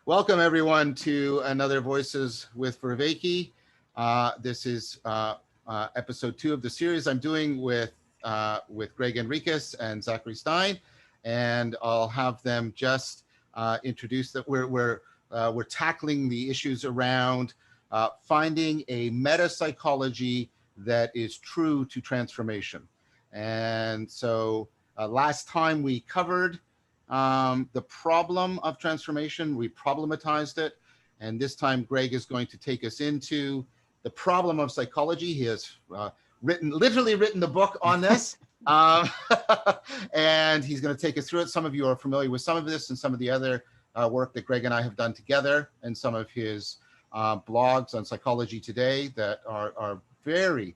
Welcome everyone to another Voices with Vervaeke. This is episode 2 of the series I'm doing with Gregg and Zachary Stein, and I'll have them just introduce that we're tackling the issues around finding a metapsychology that is true to transformation. And so last time we covered the problem of transformation. We problematized it. And this time, Gregg is going to take us into the problem of psychology. He has literally written the book on this. And he's going to take us through it. Some of you are familiar with some of this and some of the other work that Gregg and I have done together, and some of his blogs on Psychology Today that are very,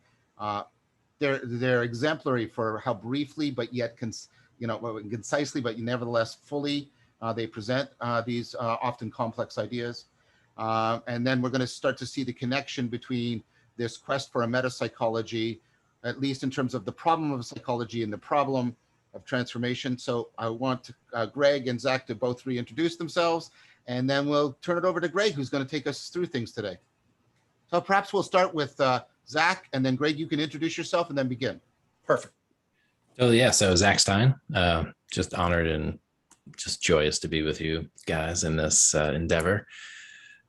they're exemplary for how briefly, but yet concisely, but nevertheless fully, they present these often complex ideas. And then we're going to start to see the connection between this quest for a metapsychology, at least in terms of the problem of psychology and the problem of transformation. So I want Gregg and Zach to both reintroduce themselves, and then we'll turn it over to Gregg, who's going to take us through things today. So perhaps we'll start with Zach, and then Gregg, you can introduce yourself and then begin. Perfect. So Zach Stein, just honored and just joyous to be with you guys in this endeavor.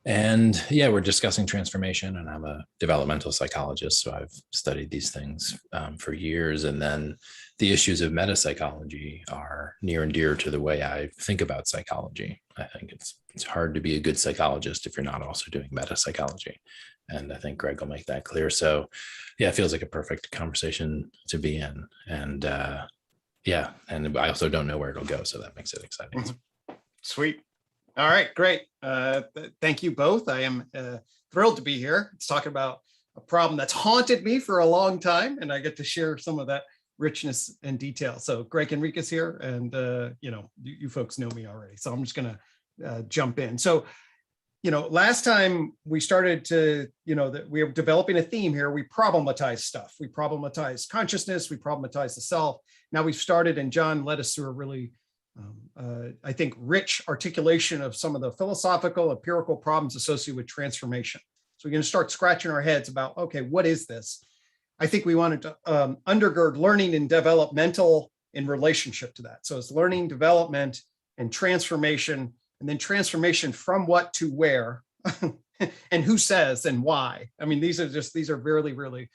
And yeah, we're discussing transformation, and I'm a developmental psychologist, so I've studied these things for years. And then the issues of metapsychology are near and dear to the way I think about psychology. I think it's hard to be a good psychologist if you're not also doing metapsychology. And I think Gregg will make that clear. So yeah, it feels like a perfect conversation to be in. And yeah, and I also don't know where it'll go, so that makes it exciting. Sweet. All right, great. Thank you both. I am thrilled to be here. It's talking about a problem that's haunted me for a long time, and I get to share some of that richness and detail. So Gregg Enriquez here, and you folks know me already, so I'm just going to jump in. So last time we started to, that we are developing a theme here. We problematize stuff. We problematize consciousness. We problematize the self. Now we've started, and John led us through a really, I think, rich articulation of some of the philosophical, empirical problems associated with transformation. So we're going to start scratching our heads about, okay, what is this? I think we wanted to undergird learning and developmental in relationship to that. So it's learning, development, and transformation. And then transformation from what to where, and who says and why. I mean, these are really, really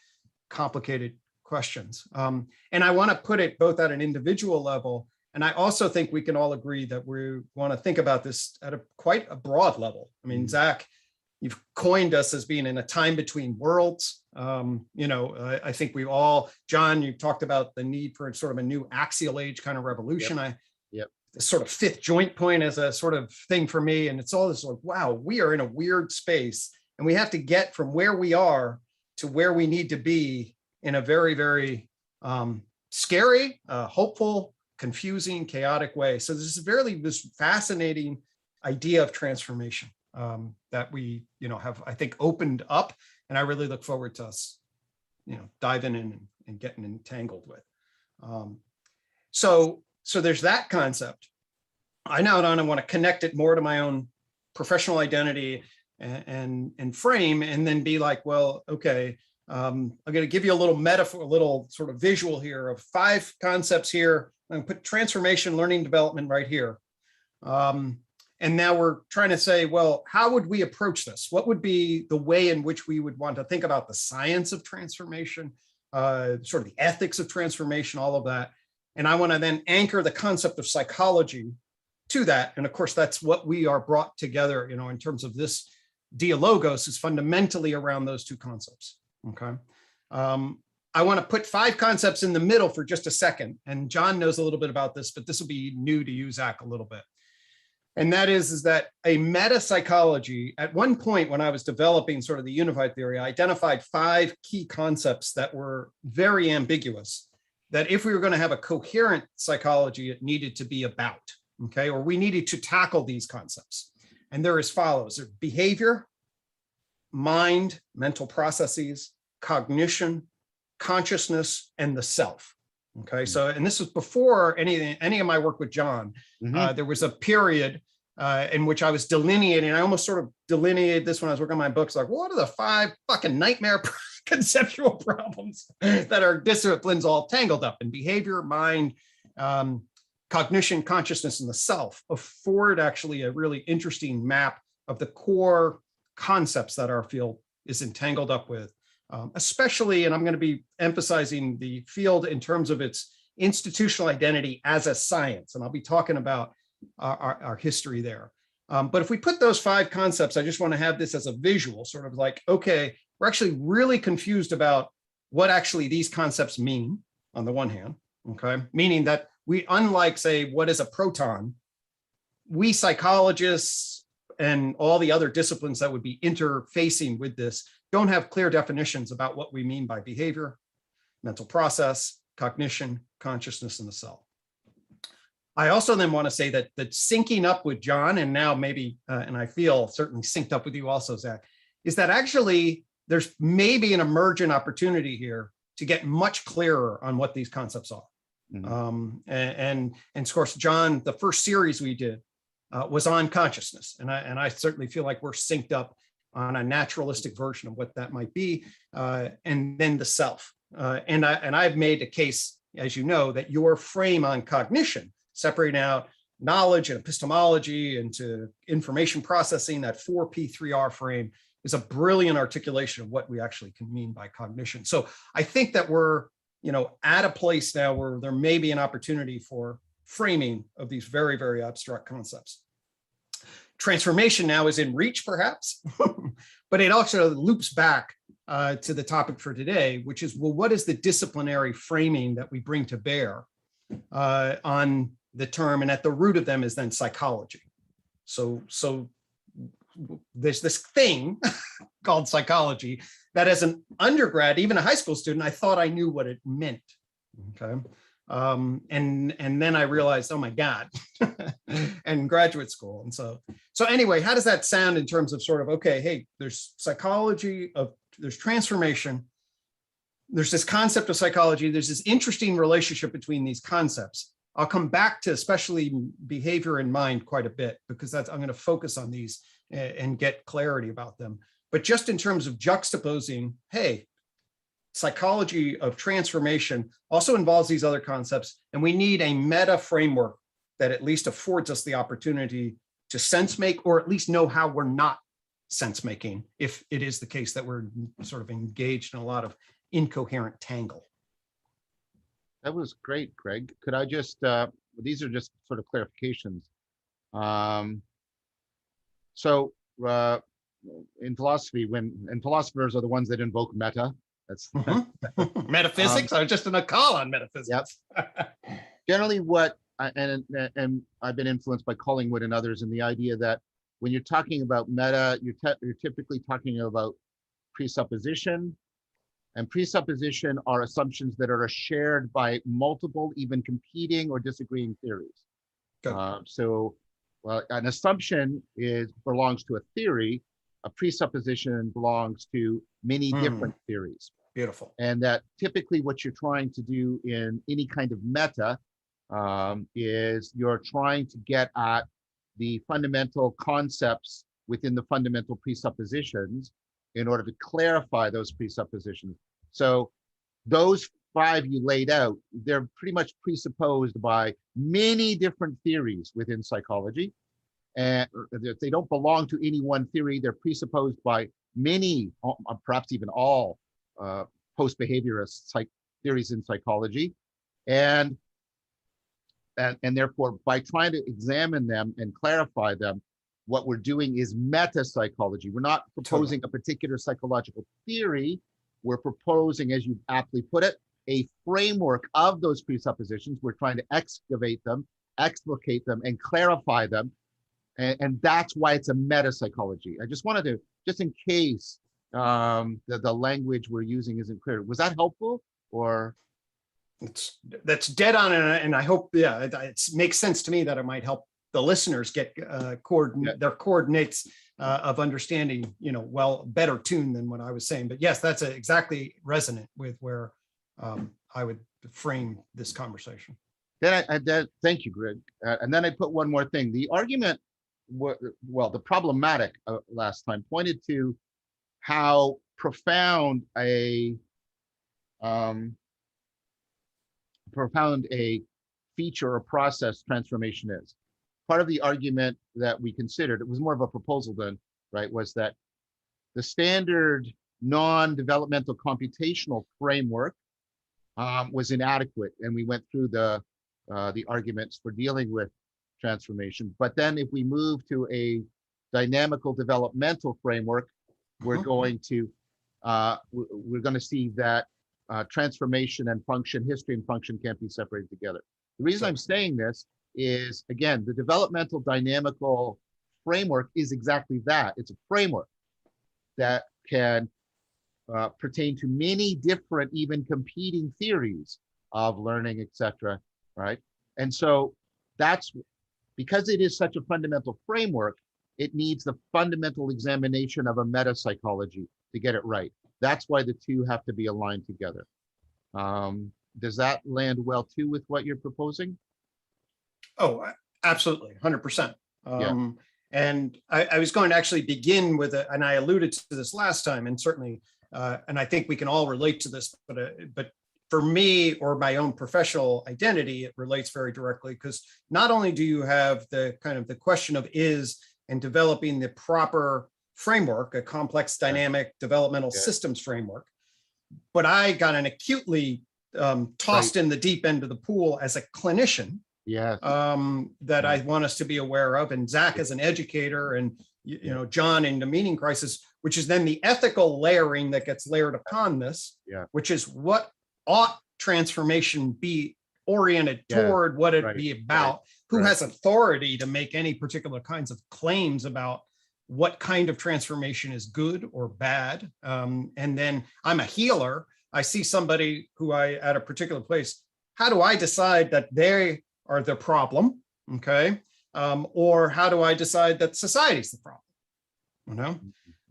complicated questions. And I want to put it both at an individual level, and I also think we can all agree that we want to think about this at quite a broad level. I mean, Zach, you've coined us as being in a time between worlds. I think we all, John, you talked about the need for sort of a new axial age kind of revolution. Yep. The sort of fifth joint point as a sort of thing for me. And it's all this like, wow, we are in a weird space, and we have to get from where we are to where we need to be in a very, very scary, hopeful, confusing, chaotic way. So this is this fascinating idea of transformation that we, have, I think, opened up. And I really look forward to us, diving in and getting entangled with. So there's that concept. I now want to connect it more to my own professional identity and frame, and then be like, well, okay, I'm going to give you a little metaphor, a little sort of visual here of 5 concepts here. I'm going to put transformation, learning, development right here. And now we're trying to say, well, how would we approach this? What would be the way in which we would want to think about the science of transformation, sort of the ethics of transformation, all of that. And I want to then anchor the concept of psychology to that. And of course, that's what we are brought together, in terms of this dialogos is fundamentally around those 2 concepts. Okay. I want to put 5 concepts in the middle for just a second. And John knows a little bit about this, but this will be new to you, Zach, a little bit. And that is that a metapsychology, at one point when I was developing sort of the unified theory, I identified 5 key concepts that were very ambiguous, that if we were going to have a coherent psychology, it needed to be about, okay? Or we needed to tackle these concepts. And they're as follows: behavior, mind, mental processes, cognition, consciousness, and the self. Okay, so, and this was before any of my work with John. There was a period in which I was delineating. I almost sort of delineated this when I was working on my books, like, what are the 5 fucking nightmare conceptual problems that are disciplines all tangled up in behavior, mind, cognition, consciousness, and the self, afford actually a really interesting map of the core concepts that our field is entangled up with, especially, and I'm going to be emphasizing the field in terms of its institutional identity as a science, and I'll be talking about our history there. But if we put those 5 concepts, I just want to have this as a visual, sort of like, okay, we're actually really confused about what actually these concepts mean on the one hand, okay? Meaning that we, unlike, say, what is a proton, we psychologists and all the other disciplines that would be interfacing with this don't have clear definitions about what we mean by behavior, mental process, cognition, consciousness, and the self. I also then want to say that syncing up with John, and now maybe, and I feel certainly synced up with you also, Zach, is that actually there's maybe an emergent opportunity here to get much clearer on what these concepts are. Mm-hmm. And of course, John, the first series we did was on consciousness, and I certainly feel like we're synced up on a naturalistic version of what that might be, and then the self. And I've made a case, as you know, that your frame on cognition, separating out knowledge and epistemology into information processing, that 4P3R frame, is a brilliant articulation of what we actually can mean by cognition. So I think that we're, at a place now where there may be an opportunity for framing of these very, very abstract concepts. Transformation now is in reach, perhaps, but it also loops back to the topic for today, which is, well, what is the disciplinary framing that we bring to bear on the term? And at the root of them is then psychology. So there's this thing called psychology that, as an undergrad, even a high school student, I thought I knew what it meant. Okay. And then I realized, oh my God, and graduate school. And so anyway, how does that sound in terms of sort of, okay, hey, there's psychology there's transformation. There's this concept of psychology. There's this interesting relationship between these concepts. I'll come back to especially behavior and mind quite a bit, because I'm going to focus on these and get clarity about them. But just in terms of juxtaposing, hey, psychology of transformation also involves these other concepts, and we need a meta framework that at least affords us the opportunity to sense make, or at least know how we're not sense making, if it is the case that we're sort of engaged in a lot of incoherent tangle. That was great, Gregg. Could I just, these are just sort of clarifications. In philosophy, and philosophers are the ones that invoke meta. That's metaphysics. I was just in a call on metaphysics. Yep. Generally, and I've been influenced by Collingwood and others in the idea that when you're talking about meta, you're typically talking about presupposition, and presupposition are assumptions that are shared by multiple, even competing or disagreeing theories. So an assumption belongs to a theory. A presupposition belongs to many different theories. Beautiful. And that typically what you're trying to do in any kind of meta is you're trying to get at the fundamental concepts within the fundamental presuppositions in order to clarify those presuppositions. So those 5 you laid out, they're pretty much presupposed by many different theories within psychology. And they don't belong to any one theory. They're presupposed by many, perhaps even all, post-behaviorist theories in psychology. And therefore, by trying to examine them and clarify them, what we're doing is meta-psychology. We're not proposing a particular psychological theory. We're proposing, as you aptly put it, a framework of those presuppositions. We're trying to excavate them, explicate them, and clarify them. And that's why it's a meta-psychology. I just wanted to, just in case the language we're using isn't clear. Was that helpful, or? That's dead on, and I hope, it makes sense to me that it might help the listeners get their coordinates of understanding, better tuned than what I was saying. But yes, that's exactly resonant with where I would frame this conversation. Thank you, Gregg. And then I put one more thing. The argument the problematic last time pointed to how profound a feature or process transformation is. Part of the argument that we considered, it was more of a proposal then, right, was that the standard non-developmental computational framework was inadequate, and we went through the arguments for dealing with transformation. But then if we move to a dynamical developmental framework, we're going to see that transformation and function, history and function can't be separated together. The reason I'm saying this is, again, the developmental dynamical framework is exactly that. It's a framework that can pertain to many different, even competing theories of learning, etc. Right? And so that's because it is such a fundamental framework, it needs the fundamental examination of a metapsychology to get it right. That's why the two have to be aligned together. Does that land well too with what you're proposing? Oh, absolutely, 100%. Yeah. And I was going to actually begin with, and I alluded to this last time, and certainly, and I think we can all relate to this, but for me or my own professional identity, it relates very directly, because not only do you have the kind of the question of is and developing the proper framework, a complex dynamic developmental systems framework, but I got an acutely tossed in the deep end of the pool as a clinician. That I want us to be aware of, and Zach as an educator, and you know, John in the meaning crisis, which is then the ethical layering that gets layered upon this, which is what ought transformation be oriented toward, what it be about, who has authority to make any particular kinds of claims about what kind of transformation is good or bad. And then I'm a healer. I see somebody who at a particular place, how do I decide that they are the problem, okay? Or how do I decide that society's the problem, you know?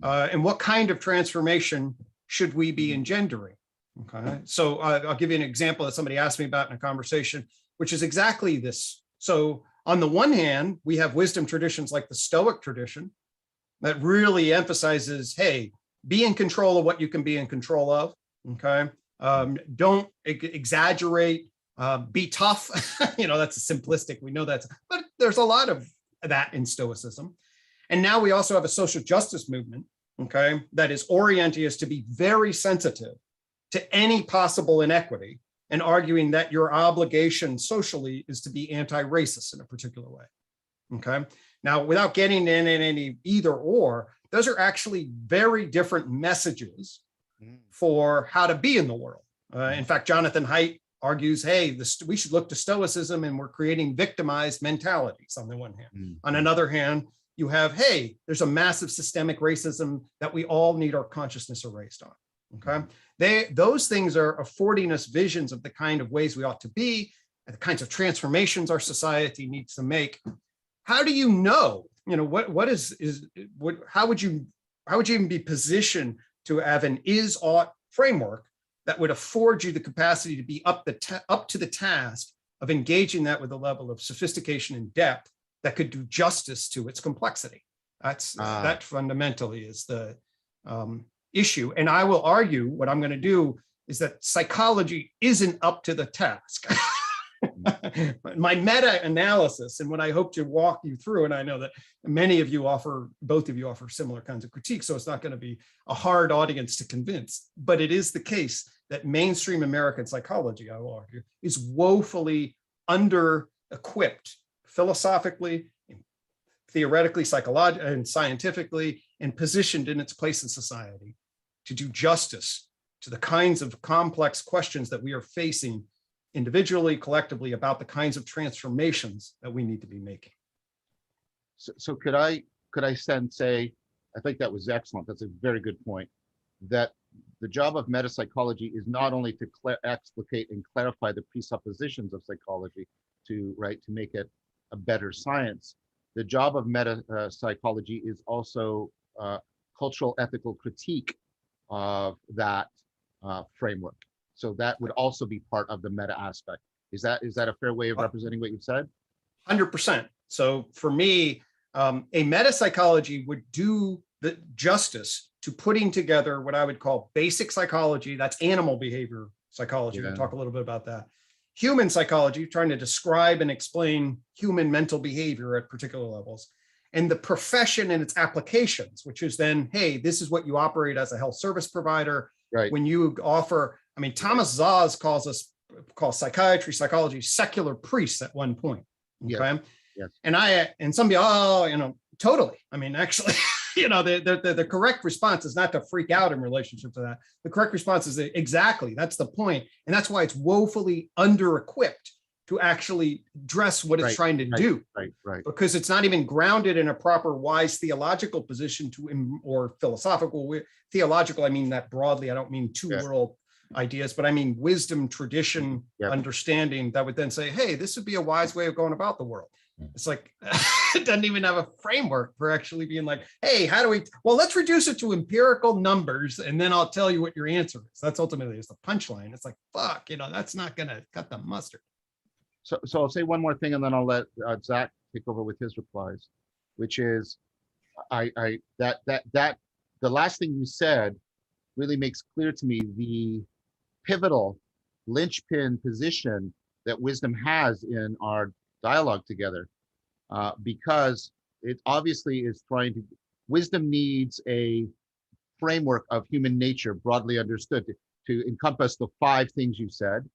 And what kind of transformation should we be engendering, okay? So I'll give you an example that somebody asked me about in a conversation, which is exactly this. So on the one hand, we have wisdom traditions like the Stoic tradition that really emphasizes, hey, be in control of what you can be in control of, okay? Don't exaggerate, be tough. You know, that's a simplistic, we know that's, but there's a lot of that in Stoicism. And now we also have a social justice movement, okay, that is orienting us to be very sensitive to any possible inequity and arguing that your obligation socially is to be anti-racist in a particular way, okay? Now, without getting in any either or, those are actually very different messages for how to be in the world. In fact, Jonathan Haidt argues, hey, we should look to Stoicism, and we're creating victimized mentalities on the one hand. On another hand, you have, hey, there's a massive systemic racism that we all need our consciousness erased on, okay? Those things are affording us visions of the kind of ways we ought to be, and the kinds of transformations our society needs to make. How do you know, you know, how would you even be positioned to have an is-ought framework that would afford you the capacity to be up to the task of engaging that with a level of sophistication and depth that could do justice to its complexity? That fundamentally is the issue. And I will argue, what I'm going to do is that psychology isn't up to the task. My meta-analysis, and what I hope to walk you through, and I know that both of you offer similar kinds of critiques, so it's not going to be a hard audience to convince, but it is the case that mainstream American psychology, I will argue, is woefully under-equipped philosophically, theoretically, psychologically, and scientifically, and positioned in its place in society to do justice to the kinds of complex questions that we are facing individually, collectively, about the kinds of transformations that we need to be making. So could I say, I think that was excellent. That's a very good point, that the job of metapsychology is not only to explicate and clarify the presuppositions of psychology to make it a better science. The job of metapsychology is also cultural ethical critique of that framework. So that would also be part of the meta aspect. Is that a fair way of representing what you've said? 100%. So for me, A metapsychology would do the justice to putting together what I would call basic psychology. That's animal behavior psychology. We'll talk a little bit about that. Human psychology, trying to describe and explain human mental behavior at particular levels. And the profession and its applications, which is then, hey, this is what you operate as a health service provider. Right. When you offer, I mean, Thomas Szasz calls psychiatry, psychology, secular priests at one point. Okay. Yes. And some people, totally. I mean, actually, the correct response is not to freak out in relationship to that. The correct response is exactly, that's the point. And that's why it's woefully under-equipped to actually address what it's trying to do. Right. Because it's not even grounded in a proper wise theological position or philosophical, theological, I mean that broadly. I don't mean two world ideas, but I mean wisdom, tradition, understanding that would then say, hey, this would be a wise way of going about the world. It's like, it doesn't even have a framework for actually being like, hey, let's reduce it to empirical numbers and then I'll tell you what your answer is. That's ultimately is the punchline. It's like, fuck, that's not going to cut the mustard. So I'll say one more thing and then I'll let Zach take over with his replies, which is that the last thing you said really makes clear to me the pivotal linchpin position that wisdom has in our dialogue together, because it obviously is wisdom needs a framework of human nature broadly understood to encompass the 5 things you said.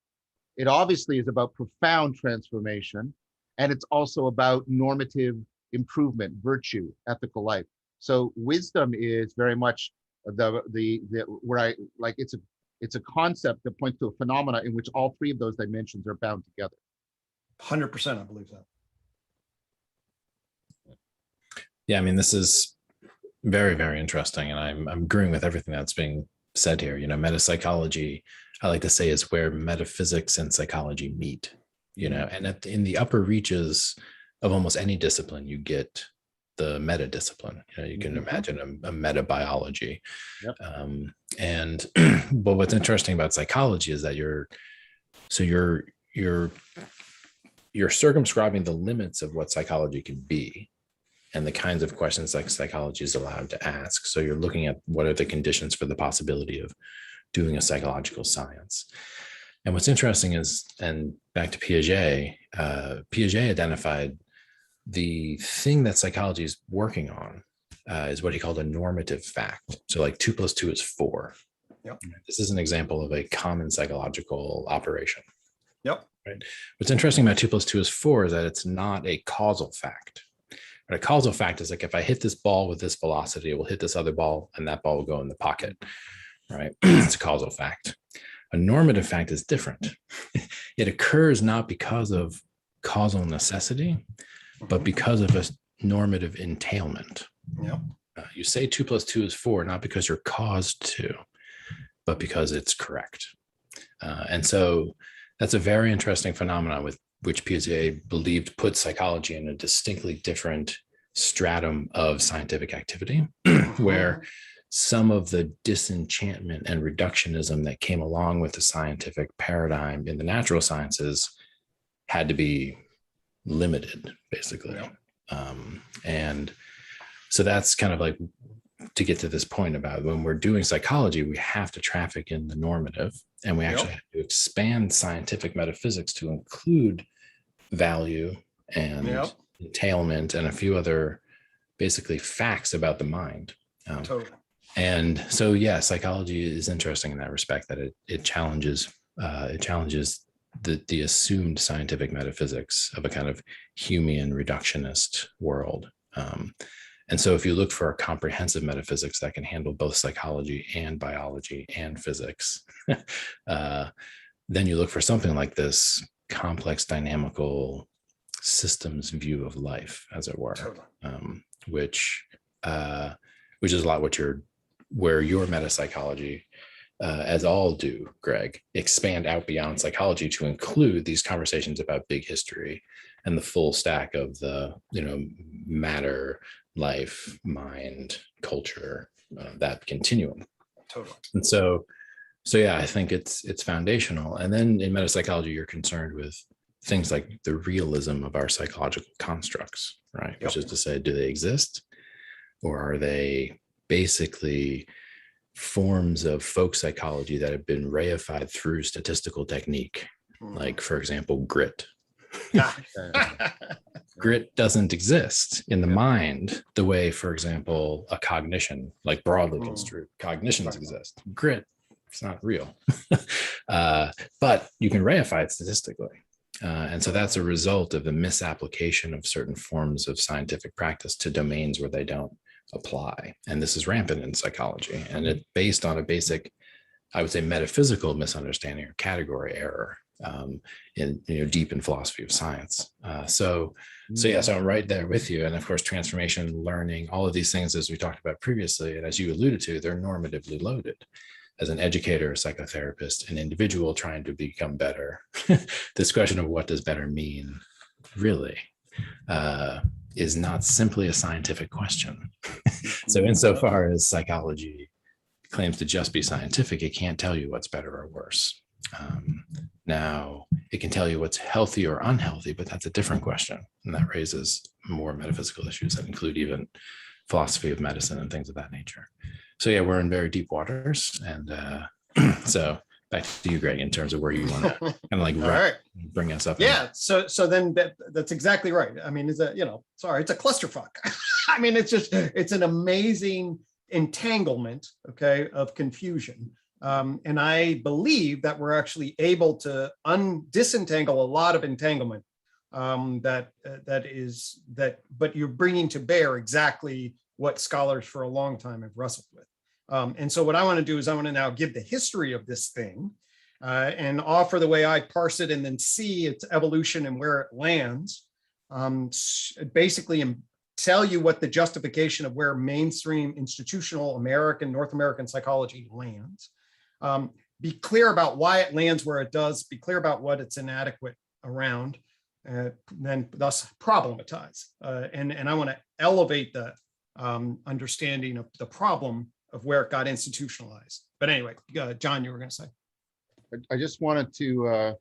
It obviously is about profound transformation, and it's also about normative improvement, virtue, ethical life. So wisdom is very much it's a concept that points to a phenomena in which all 3 of those dimensions are bound together. 100%, I believe that. Yeah, I mean, this is very, very interesting, and I'm agreeing with everything that's being said here. Metapsychology, I like to say, is where metaphysics and psychology meet. And in the upper reaches of almost any discipline, you get the meta discipline. You can imagine a meta biology. But what's interesting about psychology is that you're circumscribing the limits of what psychology can be and the kinds of questions that psychology is allowed to ask. So you're looking at what are the conditions for the possibility of doing a psychological science. And what's interesting is, and back to Piaget, Piaget identified the thing that psychology is working on is what he called a normative fact. So like 2 + 2 is 4. Yep. This is an example of a common psychological operation. Yep. Right. What's interesting about 2 + 2 is 4 is that it's not a causal fact. But a causal fact is like, if I hit this ball with this velocity, it will hit this other ball and that ball will go in the pocket. Right. It's a causal fact. A normative fact is different. It occurs not because of causal necessity, but because of a normative entailment. Yep. You say 2 + 2 is 4, not because you're caused to, but because it's correct. And so that's a very interesting phenomenon with which Piaget believed put psychology in a distinctly different stratum of scientific activity, where some of the disenchantment and reductionism that came along with the scientific paradigm in the natural sciences had to be limited, basically. And so that's kind of like, to get to this point about when we're doing psychology, we have to traffic in the normative, and we actually have to expand scientific metaphysics to include value and entailment and a few other basically facts about the mind. Totally. And so, psychology is interesting in that respect, that it challenges the assumed scientific metaphysics of a kind of Humean reductionist world. And so if you look for a comprehensive metaphysics that can handle both psychology and biology and physics, then you look for something like this complex, dynamical systems view of life, as it were, which is a lot where your metapsychology, as all do, Gregg, expand out beyond psychology to include these conversations about big history and the full stack of the, matter, life, mind, culture, that continuum. Totally. And so I think it's foundational. And then in metapsychology, you're concerned with things like the realism of our psychological constructs, right? Yep. Which is to say, do they exist, or are they basically forms of folk psychology that have been reified through statistical technique? Like, for example, grit. Grit doesn't exist in the mind the way, for example, a cognition, like broadly construed cognitions exist. Grit, it's not real. But you can reify it statistically. And so that's a result of the misapplication of certain forms of scientific practice to domains where they don't apply. And this is rampant in psychology. And it's based on a basic, I would say, metaphysical misunderstanding or category error in deep in philosophy of science. So I'm right there with you. And of course, transformation, learning, all of these things, as we talked about previously, and as you alluded to, they're normatively loaded. As an educator, a psychotherapist, an individual trying to become better, this question of what does better mean really is not simply a scientific question. So insofar as psychology claims to just be scientific, it can't tell you what's better or worse. Now, it can tell you what's healthy or unhealthy, but that's a different question. And that raises more metaphysical issues that include even philosophy of medicine and things of that nature. So yeah, we're in very deep waters. And so back to you, Gregg, in terms of where you want to kind of like bring us up. Yeah. So then that's exactly right. I mean, it's a clusterfuck. I mean, it's an amazing entanglement, okay, of confusion. And I believe that we're actually able to disentangle a lot of entanglement but you're bringing to bear exactly what scholars for a long time have wrestled with. And so what I want to do is I want to now give the history of this thing and offer the way I parse it and then see its evolution and where it lands. Basically, and tell you what the justification of where mainstream institutional North American psychology lands. Be clear about why it lands where it does, be clear about what it's inadequate around, then thus problematize. And I want to elevate the understanding of the problem of where it got institutionalized. But anyway, John, you were going to say. I just wanted to,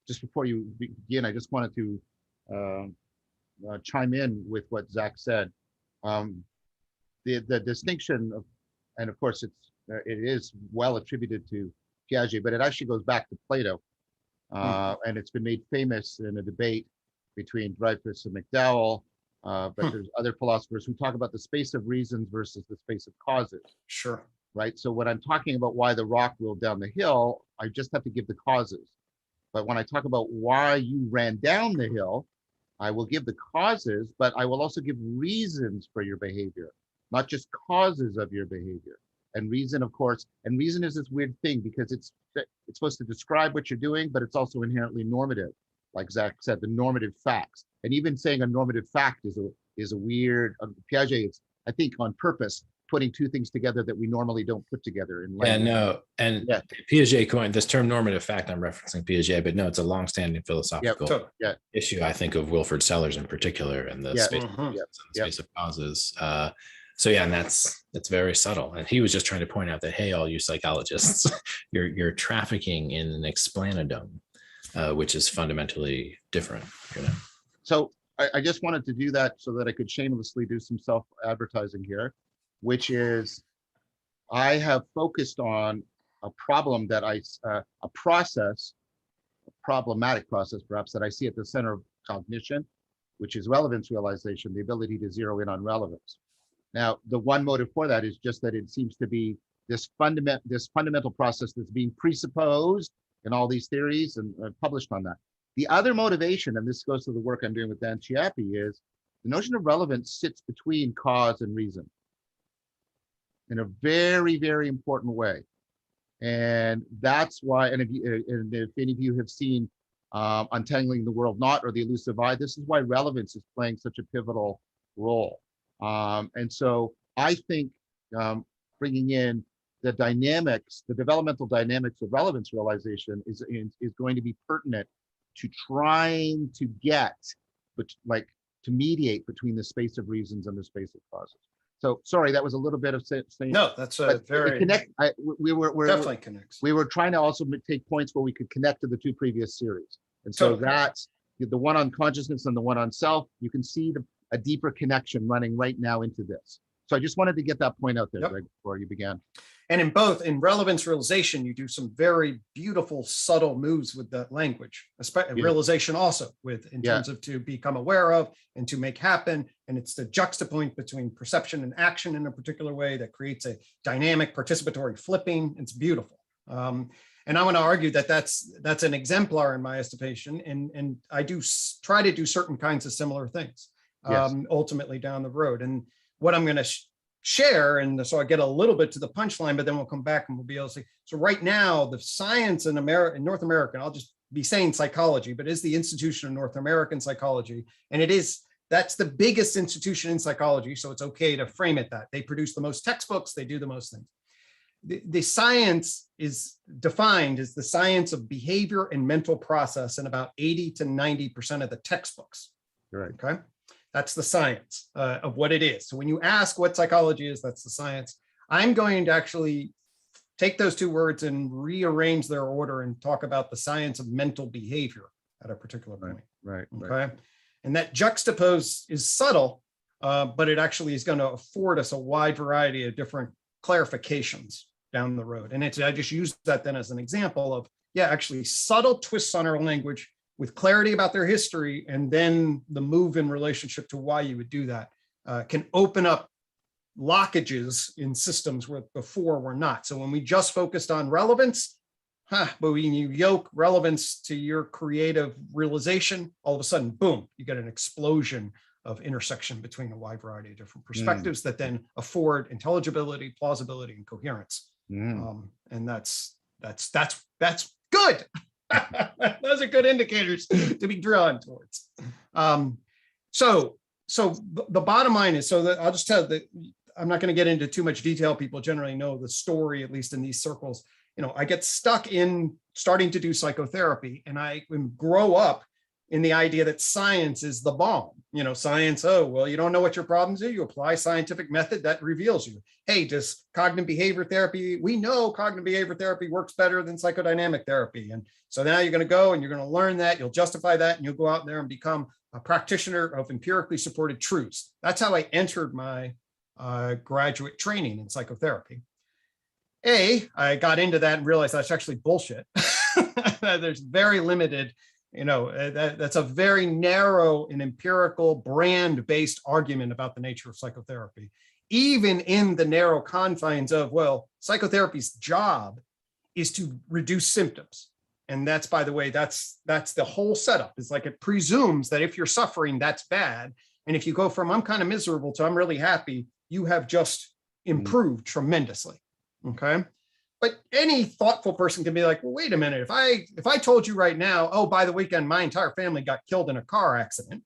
just before you begin, I just wanted to chime in with what Zach said. The distinction of, and of course it is well attributed to Piaget, but it actually goes back to Plato. And it's been made famous in a debate between Dreyfus and McDowell, but there's other philosophers who talk about the space of reasons versus the space of causes. Sure. Right. So when I'm talking about why the rock rolled down the hill, I just have to give the causes. But when I talk about why you ran down the hill, I will give the causes, but I will also give reasons for your behavior, not just causes of your behavior. And reason, of course, and reason is this weird thing because it's supposed to describe what you're doing, but it's also inherently normative. Like Zach said, the normative facts. And even saying a normative fact is a weird, Piaget is, I think, on purpose, putting two things together that we normally don't put together in language. Piaget coined this term normative fact. I'm referencing Piaget, but no, it's a longstanding philosophical issue, I think, of Wilfrid Sellars in particular, and the space, space of causes. And that's very subtle. And he was just trying to point out that, hey, all you psychologists, you're trafficking in an explanadome, which is fundamentally different. So I just wanted to do that so that I could shamelessly do some self-advertising here, which is I have focused on a problem that a problematic process perhaps, that I see at the center of cognition, which is relevance realization, the ability to zero in on relevance. Now, the one motive for that is just that it seems to be this fundamental process that's being presupposed in all these theories and published on that. The other motivation, and this goes to the work I'm doing with Dan Chiappi, is the notion of relevance sits between cause and reason in a very, very important way. And that's why, and if any of you have seen Untangling the World Knot or The Elusive Eye, this is why relevance is playing such a pivotal role. And so I think bringing in the dynamics, the developmental dynamics of relevance realization is going to be pertinent to trying to get, to mediate between the space of reasons and the space of causes. So sorry, that was a little bit of saying. No, that's a very we're definitely connects. We were trying to also take points where we could connect to the two previous series. And so Totally. that's the one on consciousness and the one on self. You can see a deeper connection running right now into this. So I just wanted to get that point out there, Yep. Greg, before you began. And in relevance realization, you do some very beautiful, subtle moves with that language. Realization also in terms of to become aware of and to make happen. And it's the juxtapoint between perception and action in a particular way that creates a dynamic participatory flipping. It's beautiful. And I want to argue that that's an exemplar in my estimation. And I do try to do certain kinds of similar things ultimately down the road. And what I'm going to share, and so I get a little bit to the punchline, but then we'll come back and we'll be able to see. So right now, the science in North America, I'll just be saying psychology, but is the Institution of North American Psychology. And that's the biggest institution in psychology. So it's okay to frame it that. They produce the most textbooks, they do the most things. The science is defined as the science of behavior and mental process in about 80 to 90% of the textbooks. Right. Okay. That's the science of what it is. So when you ask what psychology is, that's the science. I'm going to actually take those two words and rearrange their order and talk about the science of mental behavior at a particular point. Right. Okay. And that juxtapose is subtle, but it actually is going to afford us a wide variety of different clarifications down the road. And I just use that then as an example of, actually subtle twists on our language with clarity about their history, and then the move in relationship to why you would do that can open up blockages in systems where before were not. So when we just focused on relevance, but when you yoke relevance to your creative realization, all of a sudden, boom, you get an explosion of intersection between a wide variety of different perspectives that then afford intelligibility, plausibility, and coherence. And that's good. Those are good indicators to be drawn towards. So the bottom line is, I'll just tell that I'm not going to get into too much detail. People generally know the story, at least in these circles. I get stuck in starting to do psychotherapy, and I grow up in the idea that science is the bomb. Science, you don't know what your problems are. You apply scientific method that reveals you. Hey, does cognitive behavior therapy, we know cognitive behavior therapy works better than psychodynamic therapy. And so now you're going to go and you're going to learn that, you'll justify that, and you'll go out there and become a practitioner of empirically supported truths. That's how I entered my graduate training in psychotherapy. I got into that and realized that's actually bullshit. There's very limited, that's a very narrow and empirical brand-based argument about the nature of psychotherapy, even in the narrow confines of, psychotherapy's job is to reduce symptoms. And that's, by the way, that's the whole setup. It's like it presumes that if you're suffering, that's bad. And if you go from I'm kind of miserable to I'm really happy, you have just improved tremendously. Okay. But any thoughtful person can be like, well, wait a minute. If I told you right now, oh, by the weekend, my entire family got killed in a car accident,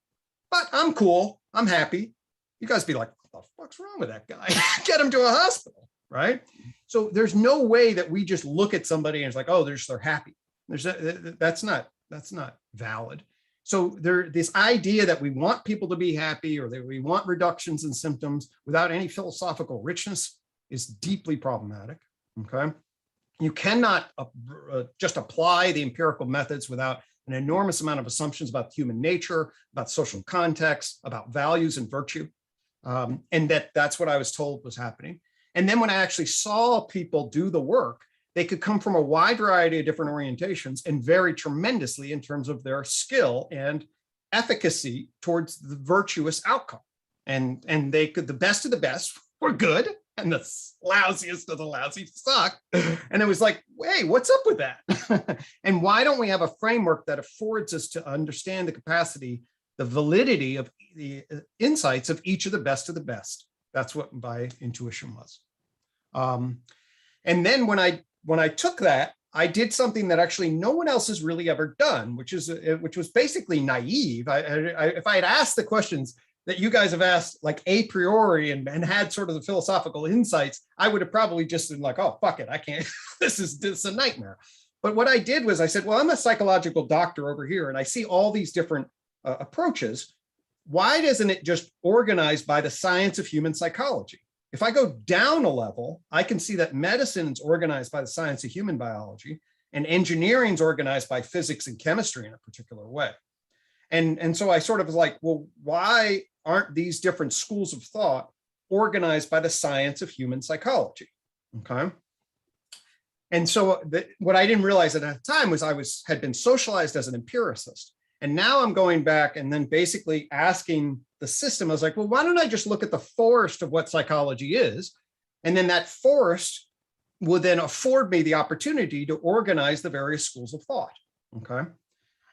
but I'm cool, I'm happy. You guys be like, what the fuck's wrong with that guy? Get him to a hospital, right? So there's no way that we just look at somebody and it's like, oh, they're happy. That's not valid. So this idea that we want people to be happy or that we want reductions in symptoms without any philosophical richness is deeply problematic. Okay. You cannot just apply the empirical methods without an enormous amount of assumptions about human nature, about social context, about values and virtue. And that's what I was told was happening. And then when I actually saw people do the work, they could come from a wide variety of different orientations and vary tremendously in terms of their skill and efficacy towards the virtuous outcome. And they could, the best of the best were good, and the lousiest of the lousy suck. And it was like, hey, what's up with that? And why don't we have a framework that affords us to understand the capacity, the validity of the insights of each of the best? That's what my intuition was. And then when I took that, I did something that actually no one else has really ever done, which was basically naive. If I had asked the questions that you guys have asked like a priori and had sort of the philosophical insights, I would have probably just been like, oh, fuck it, I can't, this is a nightmare. But what I did was I said, well, I'm a psychological doctor over here and I see all these different approaches. Why doesn't it just organize by the science of human psychology? If I go down a level, I can see that medicine is organized by the science of human biology. and engineering's organized by physics and chemistry in a particular way. And so I sort of was like, well, why aren't these different schools of thought organized by the science of human psychology? Okay. And so what I didn't realize at that time was had been socialized as an empiricist. And now I'm going back and then basically asking the system, I was like, well, why don't I just look at the forest of what psychology is? And then that forest would then afford me the opportunity to organize the various schools of thought. Okay.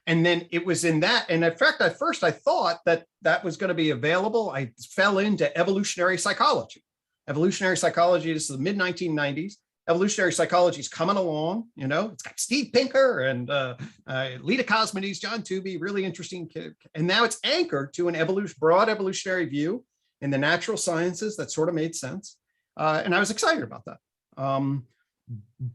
And then it was in that, and in fact, at first I thought that was going to be available. I fell into evolutionary psychology. Evolutionary psychology is the mid 1990s. Evolutionary psychology is coming along, it's got Steve Pinker and Lita Cosmides, John Tooby, really interesting kid. And now it's anchored to an broad evolutionary view in the natural sciences that sort of made sense. And I was excited about that.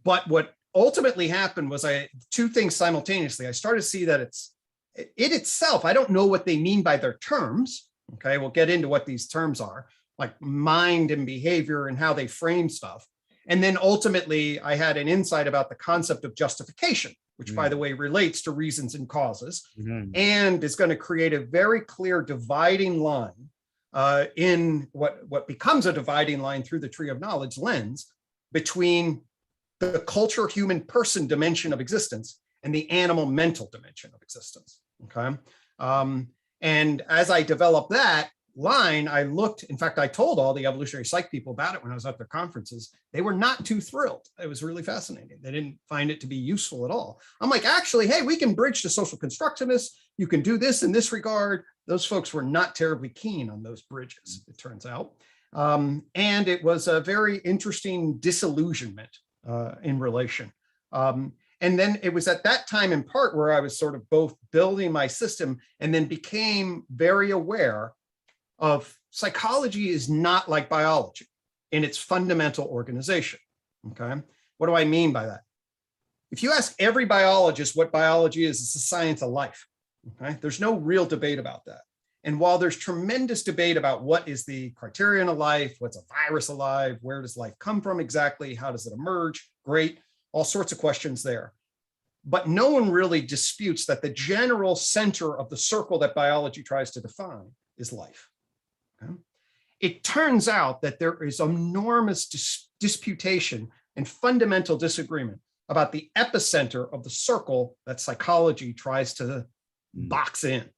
But what ultimately happened was two things simultaneously. I started to see that it itself, I don't know what they mean by their terms. Okay, we'll get into what these terms are, like mind and behavior and how they frame stuff. And then ultimately, I had an insight about the concept of justification, which, by the way, relates to reasons and causes, and is going to create a very clear dividing line in what becomes a dividing line through the tree of knowledge lens between the culture, human, person dimension of existence and the animal mental dimension of existence. Okay. And as I developed that line, I looked, in fact, I told all the evolutionary psych people about it when I was at their conferences. They were not too thrilled. It was really fascinating. They didn't find it to be useful at all. I'm like, actually, hey, we can bridge to social constructionists. You can do this in this regard. Those folks were not terribly keen on those bridges, it turns out. And it was a very interesting disillusionment in relation. And then it was at that time in part where I was sort of both building my system and then became very aware of psychology is not like biology in its fundamental organization. Okay. What do I mean by that? If you ask every biologist what biology is, it's the science of life. Okay. There's no real debate about that. And while there's tremendous debate about what is the criterion of life, what's a virus alive, where does life come from exactly, how does it emerge? Great, all sorts of questions there. But no one really disputes that the general center of the circle that biology tries to define is life. Okay? It turns out that there is enormous disputation and fundamental disagreement about the epicenter of the circle that psychology tries to box in.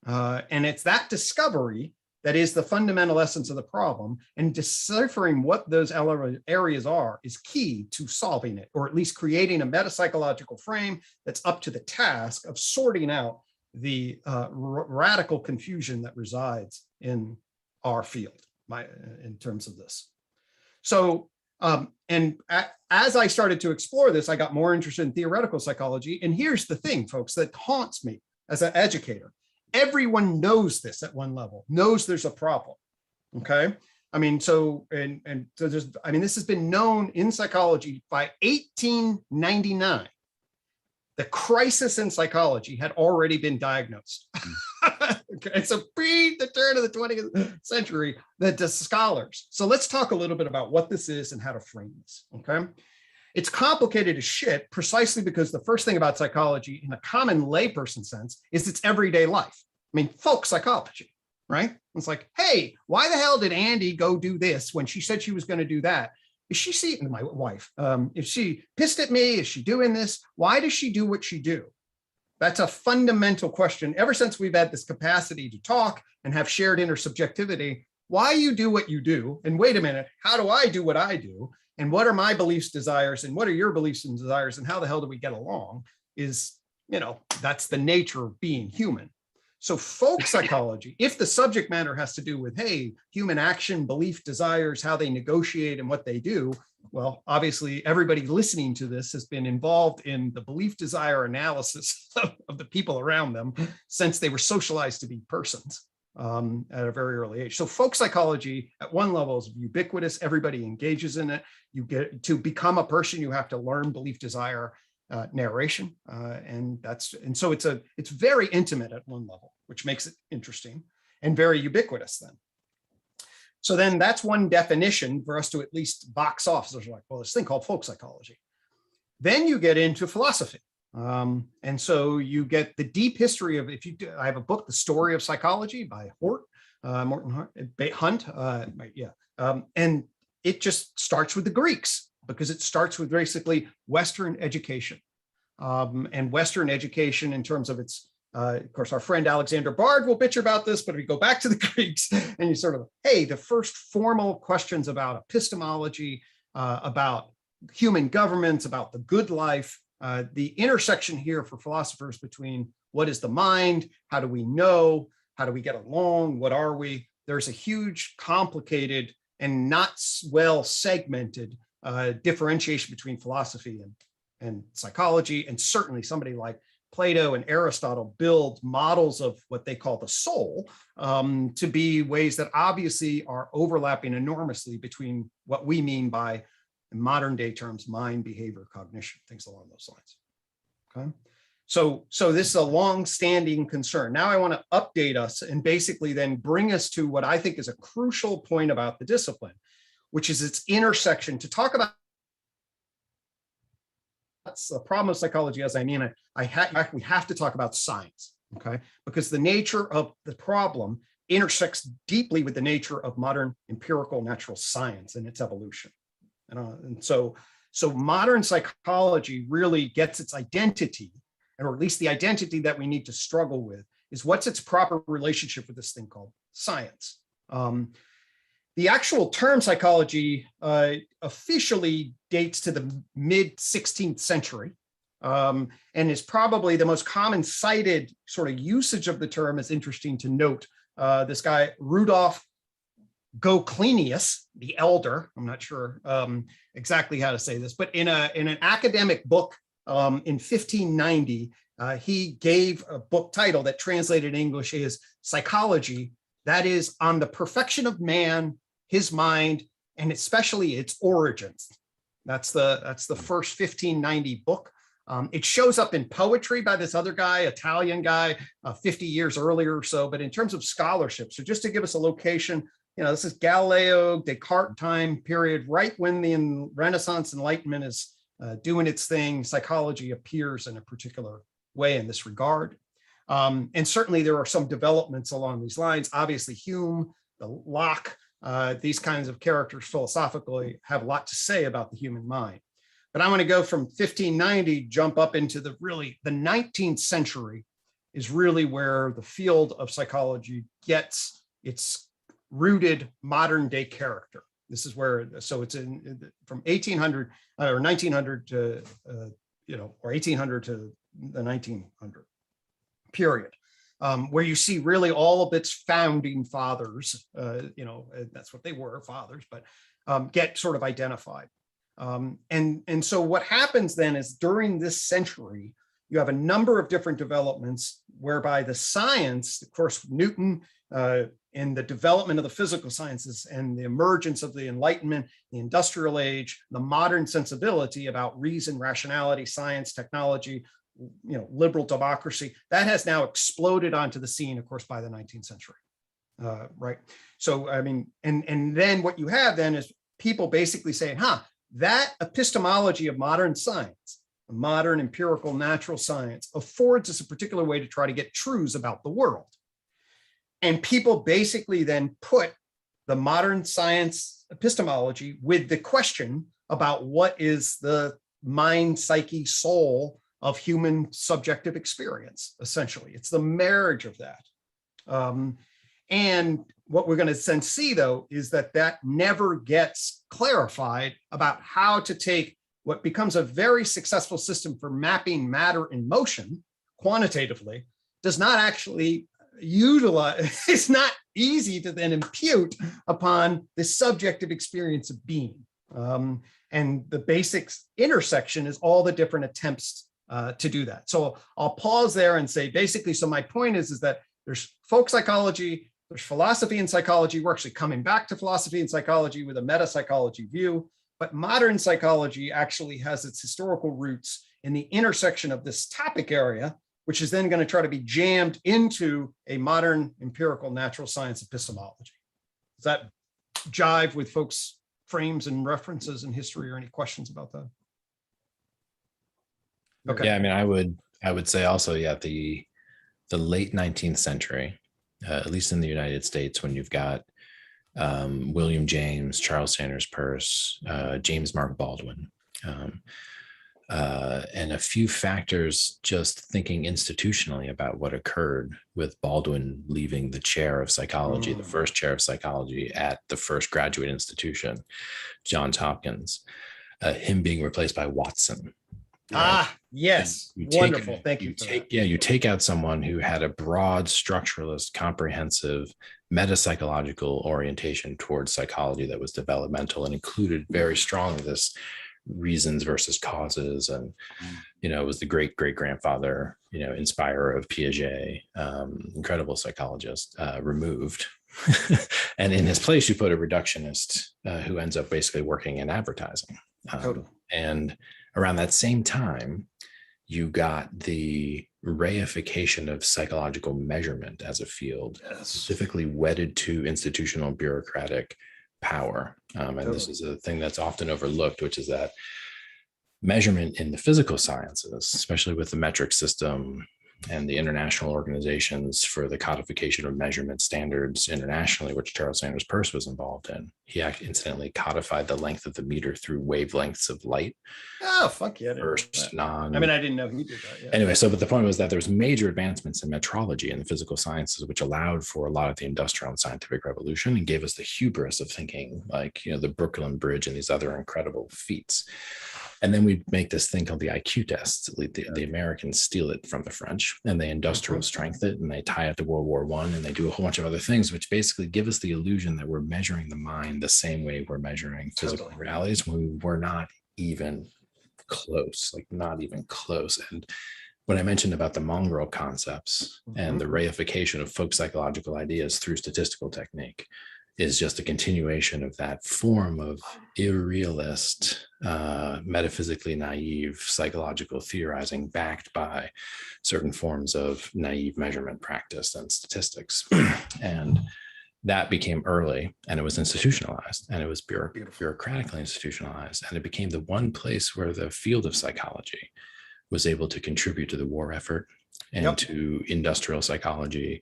And it's that discovery that is the fundamental essence of the problem, and deciphering what those areas are is key to solving it, or at least creating a metapsychological frame that's up to the task of sorting out the radical confusion that resides in our field in terms of this. So, as I started to explore this, I got more interested in theoretical psychology. And here's the thing, folks, that haunts me as an educator. Everyone knows this at one level, knows there's a problem. Okay. I mean, so there's, this has been known in psychology by 1899. The crisis in psychology had already been diagnosed. Okay. So pre the turn of the 20th century, the scholars. So let's talk a little bit about what this is and how to frame this. Okay. It's complicated as shit precisely because the first thing about psychology in a common layperson sense is its everyday life. I mean, folk psychology, right? It's like, hey, why the hell did Andy go do this when she said she was going to do that? Is she seeing my wife? Is she pissed at me? Is she doing this? Why does she do what she do? That's a fundamental question. Ever since we've had this capacity to talk and have shared intersubjectivity, why you do what you do, and wait a minute, how do I do what I do? And what are my beliefs, desires, and what are your beliefs and desires, and how the hell do we get along is, that's the nature of being human. So folk psychology, if the subject matter has to do with, hey, human action, belief, desires, how they negotiate and what they do, well, obviously everybody listening to this has been involved in the belief, desire analysis of the people around them since they were socialized to be persons. At a very early age. So folk psychology at one level is ubiquitous. Everybody engages in it. You get to become a person, you have to learn belief, desire, narration. And so it's very intimate at one level, which makes it interesting and very ubiquitous then. So then that's one definition for us to at least box off. So there's like, well, this thing called folk psychology. Then you get into philosophy. And so you get the deep history of, I have a book, The Story of Psychology by Morton Hunt. And it just starts with the Greeks, because it starts with basically Western education. And Western education in terms of its, of course, our friend Alexander Bard will bitch about this, but if we go back to the Greeks and you sort of, hey, the first formal questions about epistemology, about human governments, about the good life, the intersection here for philosophers between what is the mind, how do we know, how do we get along, what are we? There's a huge, complicated, and not well segmented differentiation between philosophy and psychology. And certainly somebody like Plato and Aristotle build models of what they call the soul to be ways that obviously are overlapping enormously between what we mean by, in modern day terms, mind, behavior, cognition, things along those lines. Okay. So this is a long-standing concern. Now I want to update us and basically then bring us to what I think is a crucial point about the discipline, which is its intersection. To talk about that's the problem of psychology, as I mean it, we have to talk about science, okay? Because the nature of the problem intersects deeply with the nature of modern empirical natural science and its evolution. And so modern psychology really gets its identity, or at least the identity that we need to struggle with, is what's its proper relationship with this thing called science. The actual term psychology officially dates to the mid-16th century, and is probably the most common cited sort of usage of the term. Is interesting to note. This guy, Rudolf Goclenius, the elder, I'm not sure exactly how to say this, but in an academic book in 1590, he gave a book title that translated in English is Psychology, that is on the perfection of man, his mind, and especially its origins. That's the first 1590 book. It shows up in poetry by this other guy, Italian guy, 50 years earlier or so. But in terms of scholarship, so just to give us a location, this is Galileo, Descartes time period, right when the Renaissance Enlightenment is doing its thing. Psychology appears in a particular way in this regard. And certainly there are some developments along these lines. Obviously, Hume, Locke, these kinds of characters philosophically have a lot to say about the human mind. But I want to go from 1590, jump up into the 19th century is really where the field of psychology gets its rooted modern day character. This is where, so it's from 1800 or 1900 to, or 1800 to the 1900 period. Where you see really all of its founding fathers, that's what they were, fathers, but get sort of identified. And so what happens then is during this century, you have a number of different developments whereby the science, of course, Newton, in the development of the physical sciences and the emergence of the Enlightenment, the industrial age, the modern sensibility about reason, rationality, science, technology, liberal democracy, that has now exploded onto the scene, of course, by the 19th century, right? So, I mean, and then what you have then is people basically saying, that epistemology of modern science, modern empirical natural science, affords us a particular way to try to get truths about the world. And people basically then put the modern science epistemology with the question about what is the mind, psyche, soul of human subjective experience, essentially. It's the marriage of that. And what we're going to then see, though, is that never gets clarified about how to take what becomes a very successful system for mapping matter in motion quantitatively, does not actually utilize, it's not easy to then impute upon the subjective experience of being. And the basic intersection is all the different attempts to do that. So I'll pause there and say, basically, so my point is that there's folk psychology, there's philosophy and psychology. We're actually coming back to philosophy and psychology with a metapsychology view, but modern psychology actually has its historical roots in the intersection of this topic area, which is then going to try to be jammed into a modern empirical natural science epistemology. Does that jive with folks' frames and references in history, or any questions about that? Okay. Yeah, I mean, I would say also, yeah, the late 19th century, at least in the United States, when you've got William James, Charles Sanders Peirce, James Mark Baldwin, and a few factors just thinking institutionally about what occurred with Baldwin leaving the chair of psychology, the first chair of psychology at the first graduate institution, Johns Hopkins, him being replaced by Watson. Right? Yes. Wonderful. Thank you. You take out someone who had a broad, structuralist, comprehensive, metapsychological orientation towards psychology that was developmental and included very strongly this reasons versus causes, and it was the great grandfather, inspirer of Piaget, incredible psychologist, removed. And in his place you put a reductionist who ends up basically working in advertising. Totally. And around that same time you got the reification of psychological measurement as a field, specifically wedded to institutional bureaucratic power. And this is a thing that's often overlooked, which is that measurement in the physical sciences, especially with the metric system and the international organizations for the codification of measurement standards internationally, which Charles Sanders Peirce was involved in. He incidentally codified the length of the meter through wavelengths of light. Oh, fuck yeah. I didn't know he did that. Yeah. Anyway, but the point was that there was major advancements in metrology and the physical sciences, which allowed for a lot of the industrial and scientific revolution and gave us the hubris of thinking like, the Brooklyn Bridge and these other incredible feats. And then we make this thing called the IQ tests. The Americans steal it from the French and they industrial strength it, and they tie it to World War I, and they do a whole bunch of other things, which basically give us the illusion that we're measuring the mind the same way we're measuring physical realities when we're not even close, not even close. And when I mentioned about the mongrel concepts and the reification of folk psychological ideas through statistical technique, is just a continuation of that form of irrealist, metaphysically naive psychological theorizing backed by certain forms of naive measurement practice and statistics. And that became early, and it was institutionalized, and it was bureaucratically institutionalized. And it became the one place where the field of psychology was able to contribute to the war effort and to industrial psychology,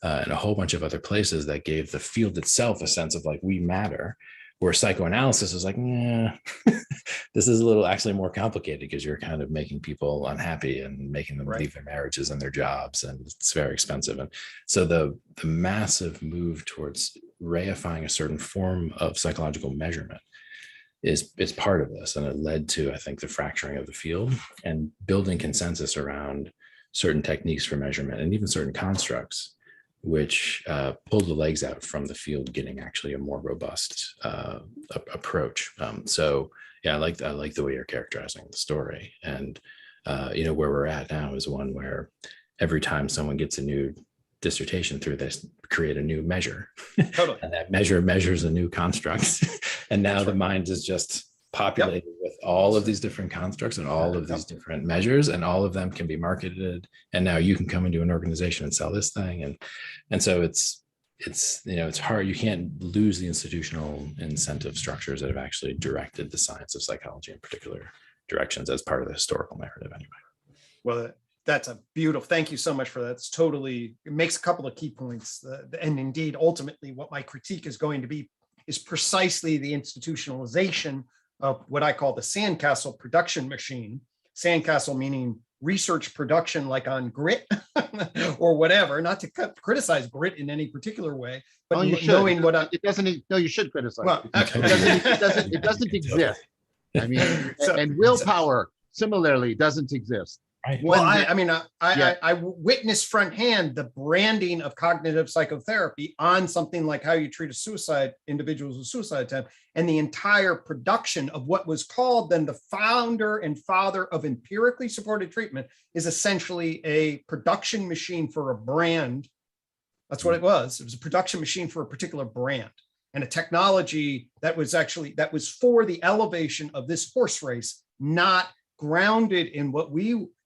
and a whole bunch of other places that gave the field itself a sense of we matter, where psychoanalysis is this is a little actually more complicated because you're kind of making people unhappy and making them leave their marriages and their jobs, and it's very expensive. And so the massive move towards reifying a certain form of psychological measurement is part of this, and it led to, I think, the fracturing of the field and building consensus around certain techniques for measurement and even certain constructs, which pulled the legs out from the field getting actually a more robust approach. So yeah, I like the way you're characterizing the story. And where we're at now is one where every time someone gets a new dissertation through this, create a new measure. Totally. And that measure measures a new construct. And now the mind is just populated with all of these different constructs and all of these different measures, and all of them can be marketed. And now you can come into an organization and sell this thing. And so it's hard. You can't lose the institutional incentive structures that have actually directed the science of psychology in particular directions as part of the historical narrative anyway. Well, that's a beautiful, thank you so much for that. It makes a couple of key points. And indeed, ultimately, what my critique is going to be is precisely the institutionalization of what I call the sandcastle production machine. Sandcastle meaning research production, like on grit or whatever, not to criticize grit in any particular way, but knowing what you should criticize. Well, it doesn't exist. I mean, and willpower similarly doesn't exist. Right. Well, I witnessed firsthand the branding of cognitive psychotherapy on something like how you treat individuals with suicide attempt, and the entire production of what was called then the founder and father of empirically supported treatment is essentially a production machine for a brand. That's what it was. It was a production machine for a particular brand, and a technology that was for the elevation of this horse race, not grounded in what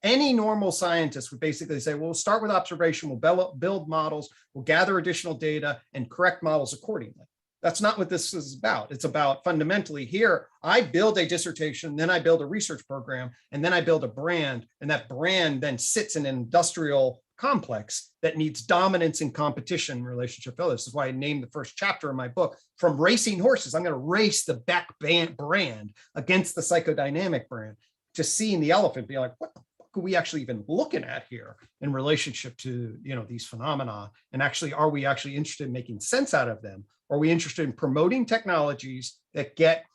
any normal scientist would basically say, well, we'll start with observation, we'll build models, we'll gather additional data and correct models accordingly. That's not what this is about. It's about fundamentally here, I build a dissertation, then I build a research program, and then I build a brand, and that brand then sits in an industrial complex that needs dominance and competition in relationship to others. This is why I named the first chapter in my book, From Racing Horses. I'm going to race the Beck brand against the psychodynamic brand. Just seeing the elephant, be like, what the fuck are we actually even looking at here in relationship to, these phenomena? And actually, are we actually interested in making sense out of them? Are we interested in promoting technologies that get,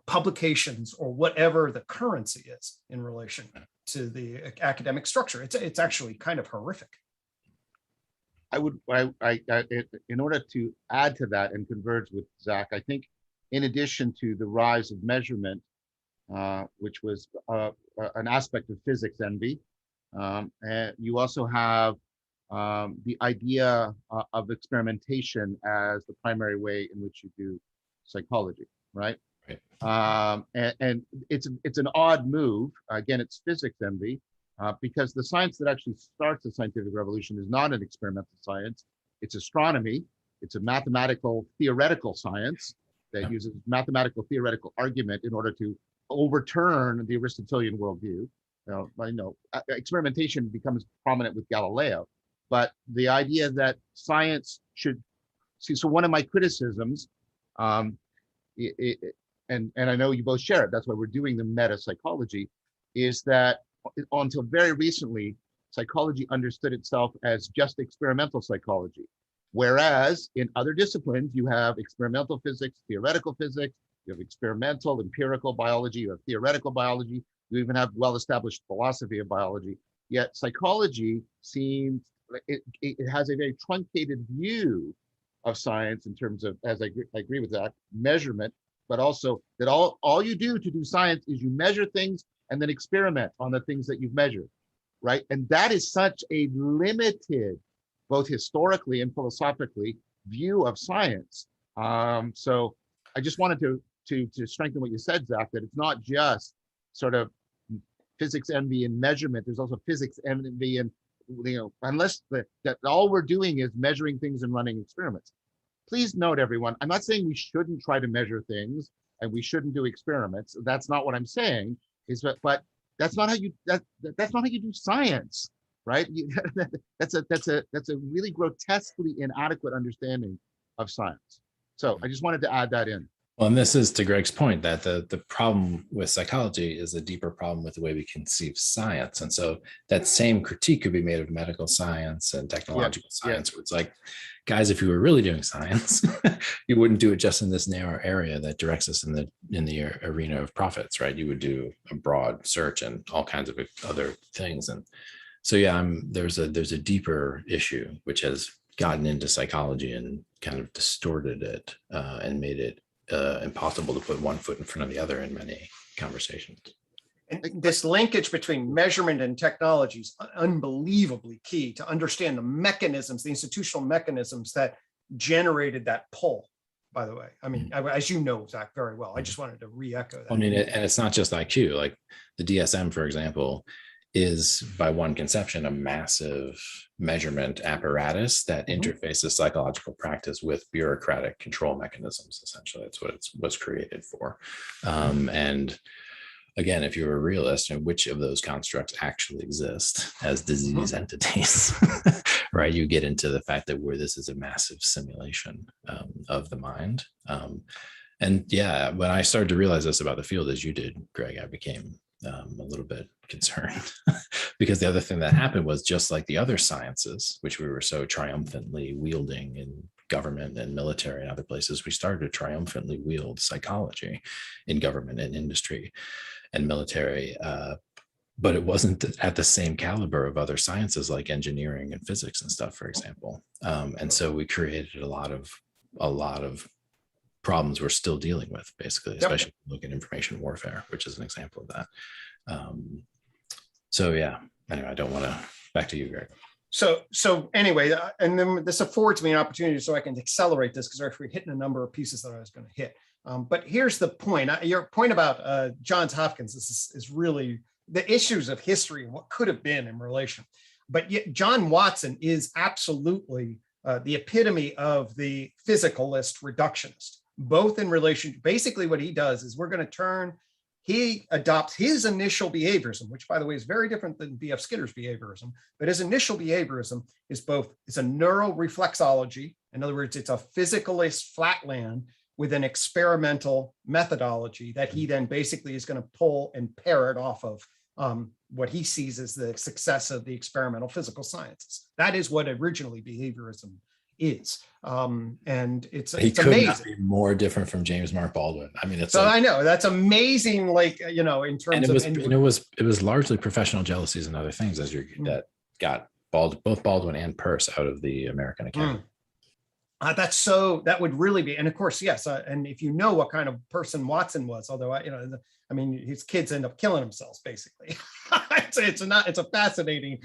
publications or whatever the currency is in relation to the academic structure? It's actually kind of horrific. In order to add to that and converge with Zach, I think in addition to the rise of measurement, which was an aspect of physics envy, and you also have the idea of experimentation as the primary way in which you do psychology, right? And it's an odd move. Again, it's physics envy, because the science that actually starts the scientific revolution is not an experimental science. It's astronomy. It's a mathematical theoretical science that uses mathematical theoretical argument in order to overturn the Aristotelian worldview. Experimentation becomes prominent with Galileo, but the idea that science should see. So one of my criticisms, and I know you both share it, that's why we're doing the meta psychology, is that until very recently, psychology understood itself as just experimental psychology. Whereas in other disciplines, you have experimental physics, theoretical physics, you have experimental, empirical biology, you have theoretical biology, you even have well-established philosophy of biology. Yet psychology seems, it has a very truncated view of science in terms of, as I agree with that, measurement, but also that all you do to do science is you measure things and then experiment on the things that you've measured, right? And that is such a limited, both historically and philosophically, view of science. So I just wanted to strengthen what you said, Zach, that it's not just sort of physics envy and measurement. There's also physics envy and, unless that all we're doing is measuring things and running experiments. Please note, everyone, I'm not saying we shouldn't try to measure things and we shouldn't do experiments. That's not what I'm saying. But that's not how you that's not how you do science, right? That's a really grotesquely inadequate understanding of science. So I just wanted to add that in. Well, and this is to Gregg's point that the problem with psychology is a deeper problem with the way we conceive science. And so that same critique could be made of medical science and technological science, where it's like, guys, if you were really doing science, you wouldn't do it just in this narrow area that directs us in the arena of profits, right? You would do a broad search and all kinds of other things. And so, there's a deeper issue which has gotten into psychology and kind of distorted it and made it impossible to put one foot in front of the other in many conversations. And this linkage between measurement and technology is unbelievably key to understand the mechanisms, the institutional mechanisms that generated that pull, by the way. I mean, as you know, Zach, very well. I just wanted to re-echo that. I mean, and it's not just IQ. Like the DSM, for example, is by one conception a massive measurement apparatus that interfaces psychological practice with bureaucratic control mechanisms. Essentially, that's what it was created for. And again, if you're a realist, which of those constructs actually exist as disease entities, right? You get into the fact that this is a massive simulation of the mind. And when I started to realize this about the field, as you did, Gregg, I became a little bit concerned because the other thing that happened was, just like the other sciences, which we were so triumphantly wielding in government and military and other places, we started to triumphantly wield psychology in government and industry and military. But it wasn't at the same caliber of other sciences like engineering and physics and stuff, for example. And so we created a lot of problems we're still dealing with, basically, especially if you look at information warfare, which is an example of that. Anyway, I don't want to, back to you, Gregg. So anyway, and then this affords me an opportunity so I can accelerate this, because we're actually hitting a number of pieces that I was going to hit. But here's the point. Your point about Johns Hopkins is really the issues of history and what could have been in relation. But yet John Watson is absolutely the epitome of the physicalist reductionist, both in relation. Basically, what he does is he adopts his initial behaviorism, which, by the way, is very different than B.F. Skinner's behaviorism. But his initial behaviorism is it's a neural-reflexology. In other words, it's a physicalist flatland with an experimental methodology that he then basically is going to pull and parrot off of what he sees as the success of the experimental physical sciences. That is what originally behaviorism is. And it's could amazing. not be more different from James Mark Baldwin. I mean, it's so I know that's amazing. Like, in terms and it was largely professional jealousies and other things that got both Baldwin and Peirce out of the American Academy. That would really be, and of course, yes. And if you know what kind of person Watson was, although his kids end up killing themselves, basically. It's a fascinating,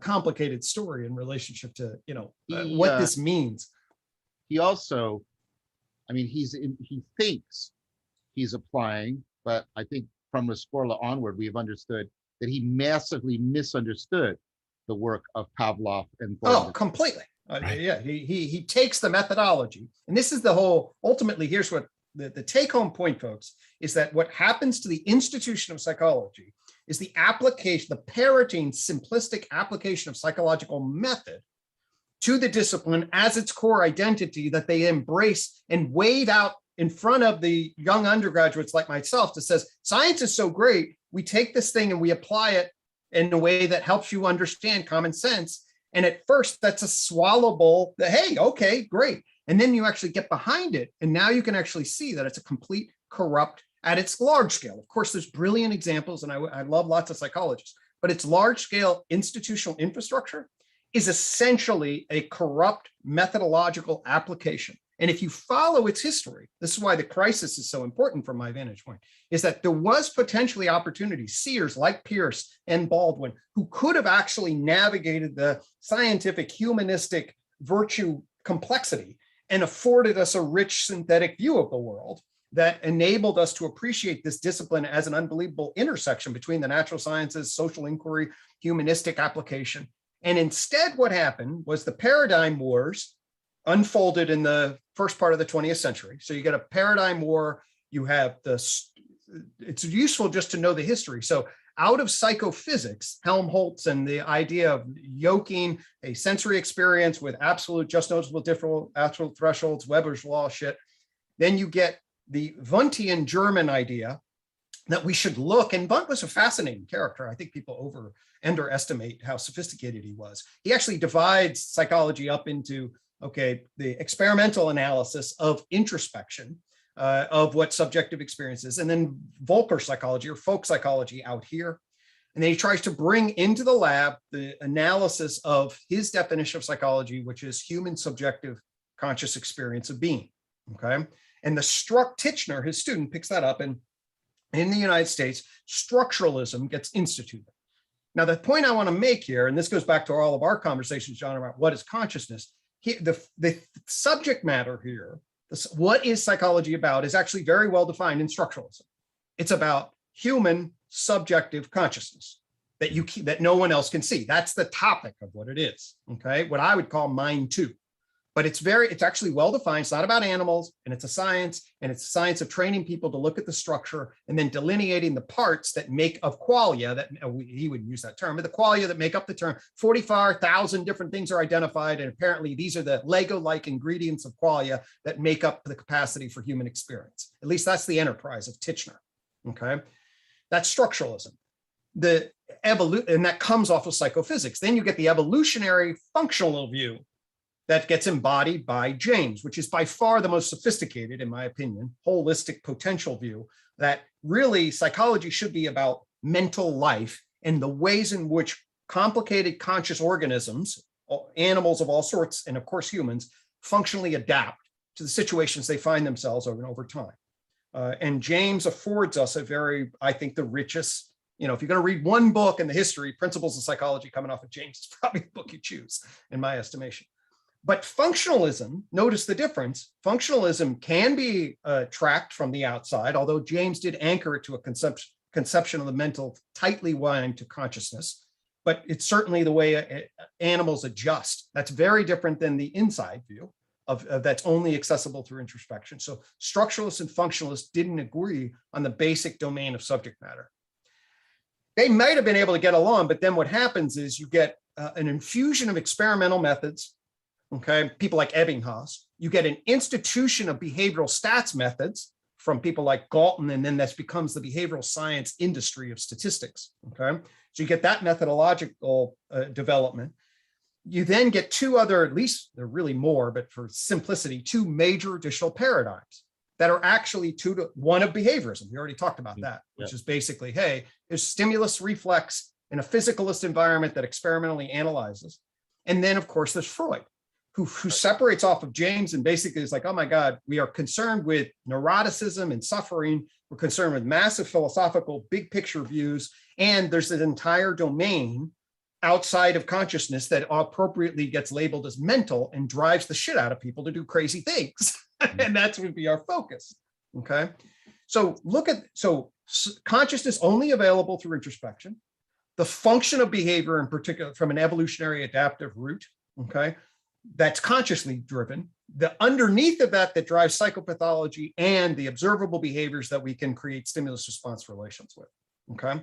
complicated story in relationship to what this means. He also, he thinks he's applying, but I think from Rescorla onward, we have understood that he massively misunderstood the work of Pavlov and Baldwin. Oh, completely. Right. Yeah, he takes the methodology, and this is the whole. Ultimately, here's what the take-home point, folks, is that what happens to the institution of psychology is the application, the parroting, simplistic application of psychological method to the discipline as its core identity that they embrace and wave out in front of the young undergraduates like myself that says, science is so great, we take this thing and we apply it in a way that helps you understand common sense. And at first, that's a swallowable, hey, okay, great. And then you actually get behind it. And now you can actually see that it's a complete corrupt at its large scale. Of course, there's brilliant examples, and I love lots of psychologists, but its large scale institutional infrastructure is essentially a corrupt methodological application. And if you follow its history, this is why the crisis is so important from my vantage point, is that there was potentially opportunities, seers like Peirce and Baldwin, who could have actually navigated the scientific humanistic virtue complexity and afforded us a rich synthetic view of the world that enabled us to appreciate this discipline as an unbelievable intersection between the natural sciences, social inquiry, humanistic application. And instead, what happened was the paradigm wars unfolded in the first part of the 20th century. So you get a paradigm war, you have it's useful just to know the history. So out of psychophysics, Helmholtz and the idea of yoking a sensory experience with absolute just noticeable different absolute thresholds, Weber's law shit. Then you get the Wundtian German idea that we should look, and Wundt was a fascinating character. I think people underestimate how sophisticated he was. He actually divides psychology up into the experimental analysis of introspection of what subjective experience is, and then Volcker psychology or folk psychology out here. And then he tries to bring into the lab the analysis of his definition of psychology, which is human subjective conscious experience of being. Okay. And the Titchener, his student, picks that up, and in the United States, structuralism gets instituted. Now, the point I want to make here, and this goes back to all of our conversations, John, about what is consciousness. The subject matter here, what is psychology about, is actually very well defined in structuralism. It's about human subjective consciousness that no one else can see. That's the topic of what it is. Okay, what I would call mind two. But it's actually well defined. It's not about animals, and it's a science, and it's a science of training people to look at the structure and then delineating the parts that make of qualia, that he would use that term, but the qualia that make up the term. 45,000 different things are identified, and apparently these are the Lego-like ingredients of qualia that make up the capacity for human experience. At least that's the enterprise of Titchener. Okay, that's structuralism. And that comes off of psychophysics. Then you get the evolutionary functional view that gets embodied by James, which is by far the most sophisticated, in my opinion, holistic potential view that really psychology should be about mental life and the ways in which complicated conscious organisms, animals of all sorts, and of course humans, functionally adapt to the situations they find themselves over time. And James affords us I think the richest, if you're going to read one book in the history, Principles of Psychology coming off of James, is probably the book you choose, in my estimation. But functionalism, notice the difference. Functionalism can be tracked from the outside, although James did anchor it to a conception of the mental tightly wired to consciousness. but it's certainly the way animals adjust. That's very different than the inside view of that's only accessible through introspection. So structuralists and functionalists didn't agree on the basic domain of subject matter. They might have been able to get along, but then what happens is you get an infusion of experimental methods, okay, people like Ebbinghaus. You get an institution of behavioral stats methods from people like Galton, and then that becomes the behavioral science industry of statistics, okay? So you get that methodological development. You then get two other, at least there are really more, but for simplicity, two major additional paradigms that are actually one of behaviorism. We already talked about that, which is basically, hey, there's stimulus reflex in a physicalist environment that experimentally analyzes. And then, of course, there's Freud, who separates off of James and basically is like, oh my God, we are concerned with neuroticism and suffering. We're concerned with massive philosophical big picture views. And there's an entire domain outside of consciousness that appropriately gets labeled as mental and drives the shit out of people to do crazy things. And that's would be our focus, okay? So consciousness only available through introspection, the function of behavior in particular from an evolutionary adaptive route, okay? That's consciously driven, the underneath of that drives psychopathology and the observable behaviors that we can create stimulus response relations with, okay?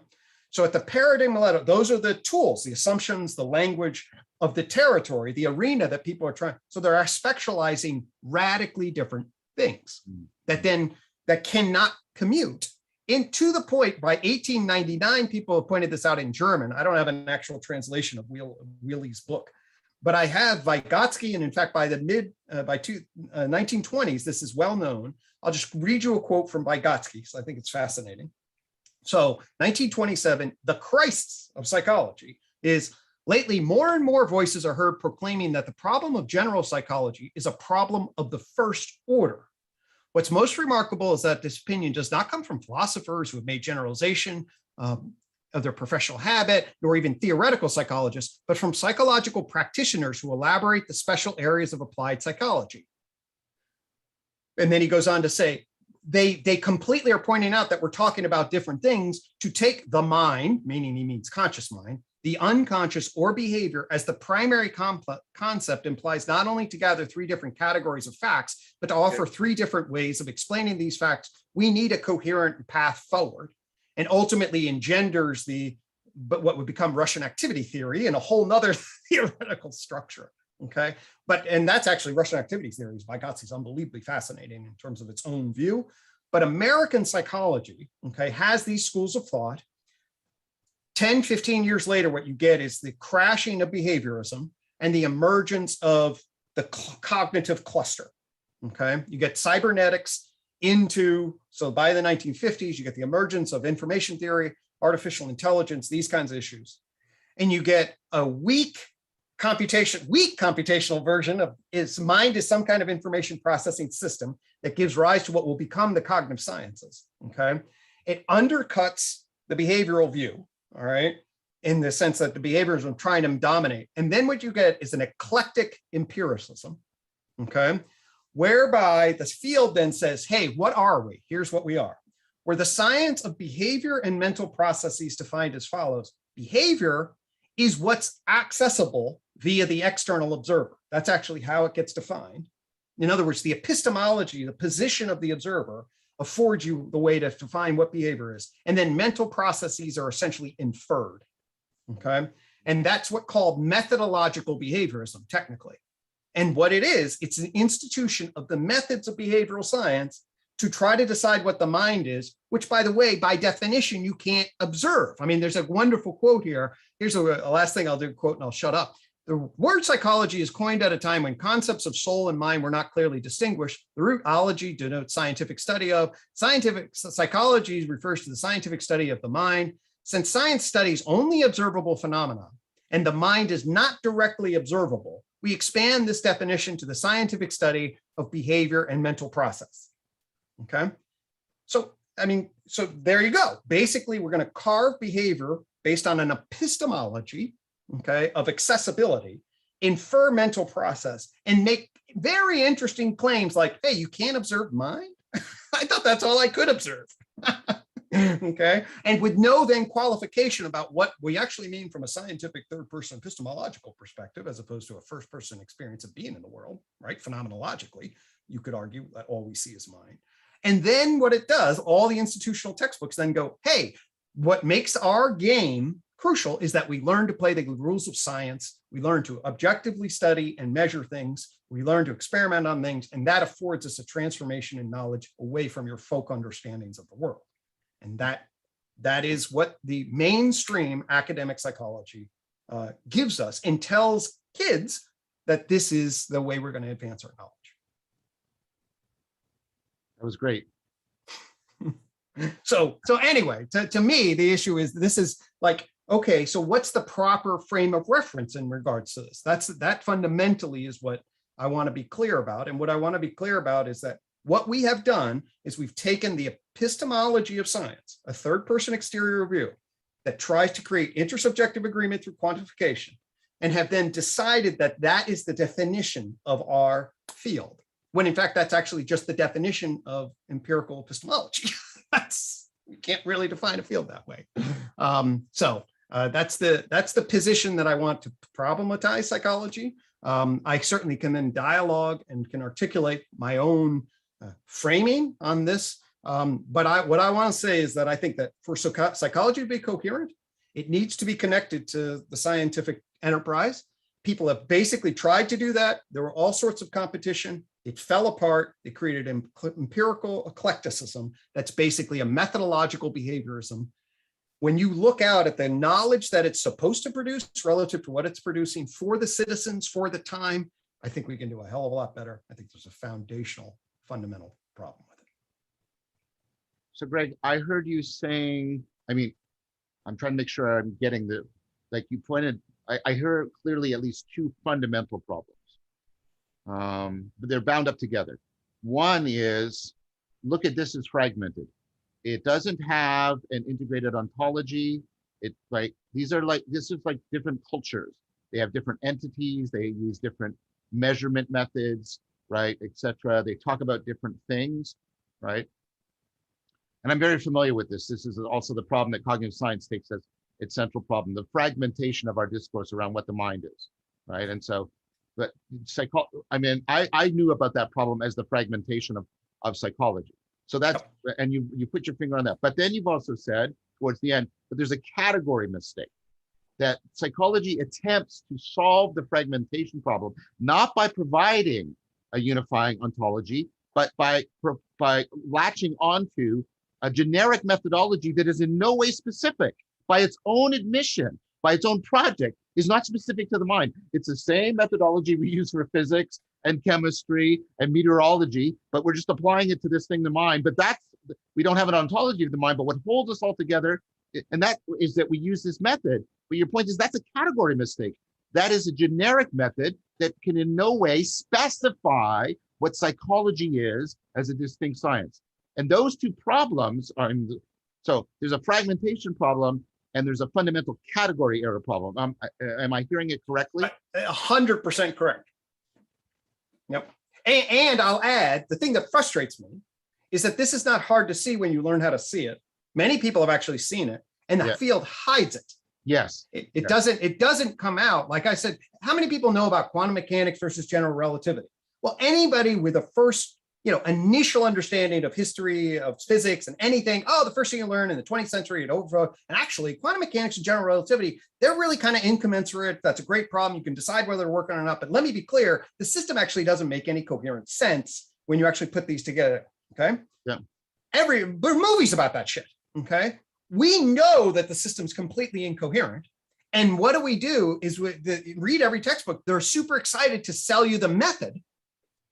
So at the paradigm level, those are the tools, the assumptions, the language of the territory, the arena that people are trying. So they're spectralizing radically different things that cannot commute. To the point, by 1899, people have pointed this out in German. I don't have an actual translation of Wheely's book, but I have Vygotsky, and in fact, by the 1920s, this is well known. I'll just read you a quote from Vygotsky, so I think it's fascinating. So 1927, the crisis of psychology is lately more and more voices are heard proclaiming that the problem of general psychology is a problem of the first order. What's most remarkable is that this opinion does not come from philosophers who have made generalization of their professional habit, nor even theoretical psychologists, but from psychological practitioners who elaborate the special areas of applied psychology. And then he goes on to say, they completely are pointing out that we're talking about different things to take the mind, meaning he means conscious mind, the unconscious or behavior as the primary concept implies not only to gather three different categories of facts, but to offer three different ways of explaining these facts. We need a coherent path forward, and ultimately engenders what would become Russian activity theory and a whole nother theoretical structure. Okay, and that's actually Russian activity theory. Vygotski's unbelievably fascinating in terms of its own view. But American psychology, okay, has these schools of thought. 10, 15 years later, what you get is the crashing of behaviorism and the emergence of the cognitive cluster. Okay, you get cybernetics so by the 1950s, you get the emergence of information theory, artificial intelligence, these kinds of issues. And you get a weak computational version of mind is some kind of information processing system that gives rise to what will become the cognitive sciences, okay? It undercuts the behavioral view, all right, in the sense that the behaviors are trying to dominate. And then what you get is an eclectic empiricism, okay, whereby the field then says, hey, what are we? Here's what we are. Where the science of behavior and mental processes defined as follows: behavior is what's accessible via the external observer. That's actually how it gets defined. In other words, the epistemology, the position of the observer, affords you the way to define what behavior is. And then mental processes are essentially inferred, okay? And that's what's called methodological behaviorism, technically. And what it is, it's an institution of the methods of behavioral science to try to decide what the mind is, which, by the way, by definition, you can't observe. I mean, there's a wonderful quote here. Here's a last thing I'll do, quote, and I'll shut up. The word psychology is coined at a time when concepts of soul and mind were not clearly distinguished. The root ology denotes scientific study of. Scientific psychology refers to the scientific study of the mind. Since science studies only observable phenomena and the mind is not directly observable, we expand this definition to the scientific study of behavior and mental process. Okay, so there you go. Basically, we're going to carve behavior based on an epistemology, okay, of accessibility, infer mental process, and make very interesting claims like, hey, you can't observe mind? I thought that's all I could observe. Okay. And with no then qualification about what we actually mean from a scientific third person epistemological perspective, as opposed to a first person experience of being in the world, right? Phenomenologically, you could argue that all we see is mind. And then what it does, all the institutional textbooks then go, hey, what makes our game crucial is that we learn to play the rules of science. We learn to objectively study and measure things. We learn to experiment on things. And that affords us a transformation in knowledge away from your folk understandings of the world. And that is what the mainstream academic psychology gives us and tells kids that this is the way we're going to advance our knowledge. That was great. So anyway, to me, the issue is this is like, okay, so what's the proper frame of reference in regards to this? That fundamentally is what I want to be clear about. And what I want to be clear about is that what we have done is we've taken the epistemology of science, a third person exterior review that tries to create intersubjective agreement through quantification, and have then decided that that is the definition of our field, when in fact, that's actually just the definition of empirical epistemology. We can't really define a field that way. That's the position that I want to problematize psychology. I certainly can then dialogue and can articulate my own framing on this. But what I want to say is that I think that for psychology to be coherent, it needs to be connected to the scientific enterprise. People have basically tried to do that. There were all sorts of competition. It fell apart. It created empirical eclecticism. That's basically a methodological behaviorism. When you look out at the knowledge that it's supposed to produce relative to what it's producing for the citizens, for the time, I think we can do a hell of a lot better. I think there's a foundational, fundamental problem with it. So Gregg, I heard you saying, I'm trying to make sure I'm getting like you pointed, I heard clearly at least two fundamental problems. But they're bound up together. One is, look at this as fragmented. It doesn't have an integrated ontology. It's like, this is like different cultures. They have different entities. They use different measurement methods, right, et cetera. They talk about different things, right? And I'm very familiar with this. This is also the problem that cognitive science takes as its central problem, the fragmentation of our discourse around what the mind is, right? And so, but I knew about that problem as the fragmentation of psychology. So that's, and you put your finger on that. But then you've also said towards the end, but there's a category mistake, that psychology attempts to solve the fragmentation problem, not by providing a unifying ontology, but by latching onto a generic methodology that is in no way specific, by its own admission, by its own project, is not specific to the mind. It's the same methodology we use for physics and chemistry and meteorology, but we're just applying it to this thing, the mind. But we don't have an ontology of the mind, but what holds us all together, and that is that we use this method. But your point is that's a category mistake. That is a generic method that can in no way specify what psychology is as a distinct science. And those two problems are, so there's a fragmentation problem and there's a fundamental category error problem. Am I hearing it correctly? 100% correct. Yep. And I'll add, the thing that frustrates me is that this is not hard to see when you learn how to see it. Many people have actually seen it, and the field hides it. Yes. It doesn't come out. Like I said, how many people know about quantum mechanics versus general relativity? Well, anybody with a first, initial understanding of history of physics and anything, the first thing you learn in the 20th century and over, and actually quantum mechanics and general relativity, they're really kind of incommensurate. That's a great problem. You can decide whether they're working or not. But let me be clear, the system actually doesn't make any coherent sense when you actually put these together. Okay. Yeah. There are movies about that shit. Okay. We know that the system's completely incoherent. And what do is read every textbook. They're super excited to sell you the method.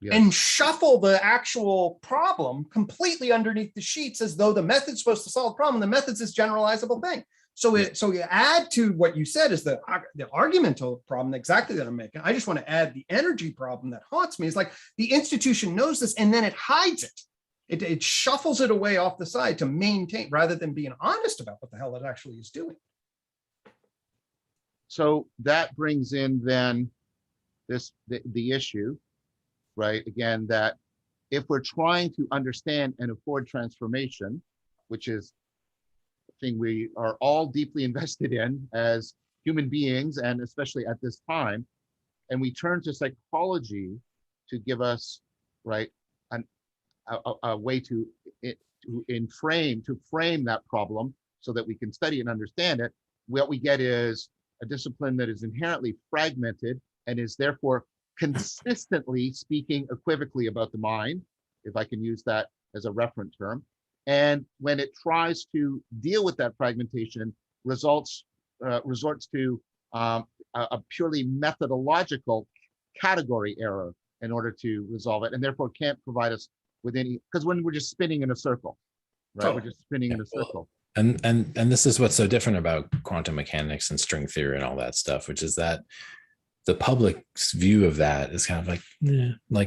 Yes. And shuffle the actual problem completely underneath the sheets as though the method's supposed to solve the problem. The method's this generalizable thing. So you add to what you said is the argumental problem exactly that I'm making. I just want to add the energy problem that haunts me. Is like the institution knows this and then it hides it. It shuffles it away off the side to maintain rather than being honest about what the hell it actually is doing. So that brings in then the issue, right? Again, that if we're trying to understand and afford transformation, which is something we are all deeply invested in as human beings, and especially at this time. And we turn to psychology to give us, right, a way to frame that problem so that we can study and understand it. What we get is a discipline that is inherently fragmented and is therefore consistently speaking equivocally about the mind, if I can use that as a referent term. And when it tries to deal with that fragmentation, resorts to a purely methodological category error in order to resolve it, and therefore can't provide us with any, because when we're just spinning in a circle, right? We're just spinning in a circle. And this is what's so different about quantum mechanics and string theory and all that stuff, which is that the public's view of that is kind of like,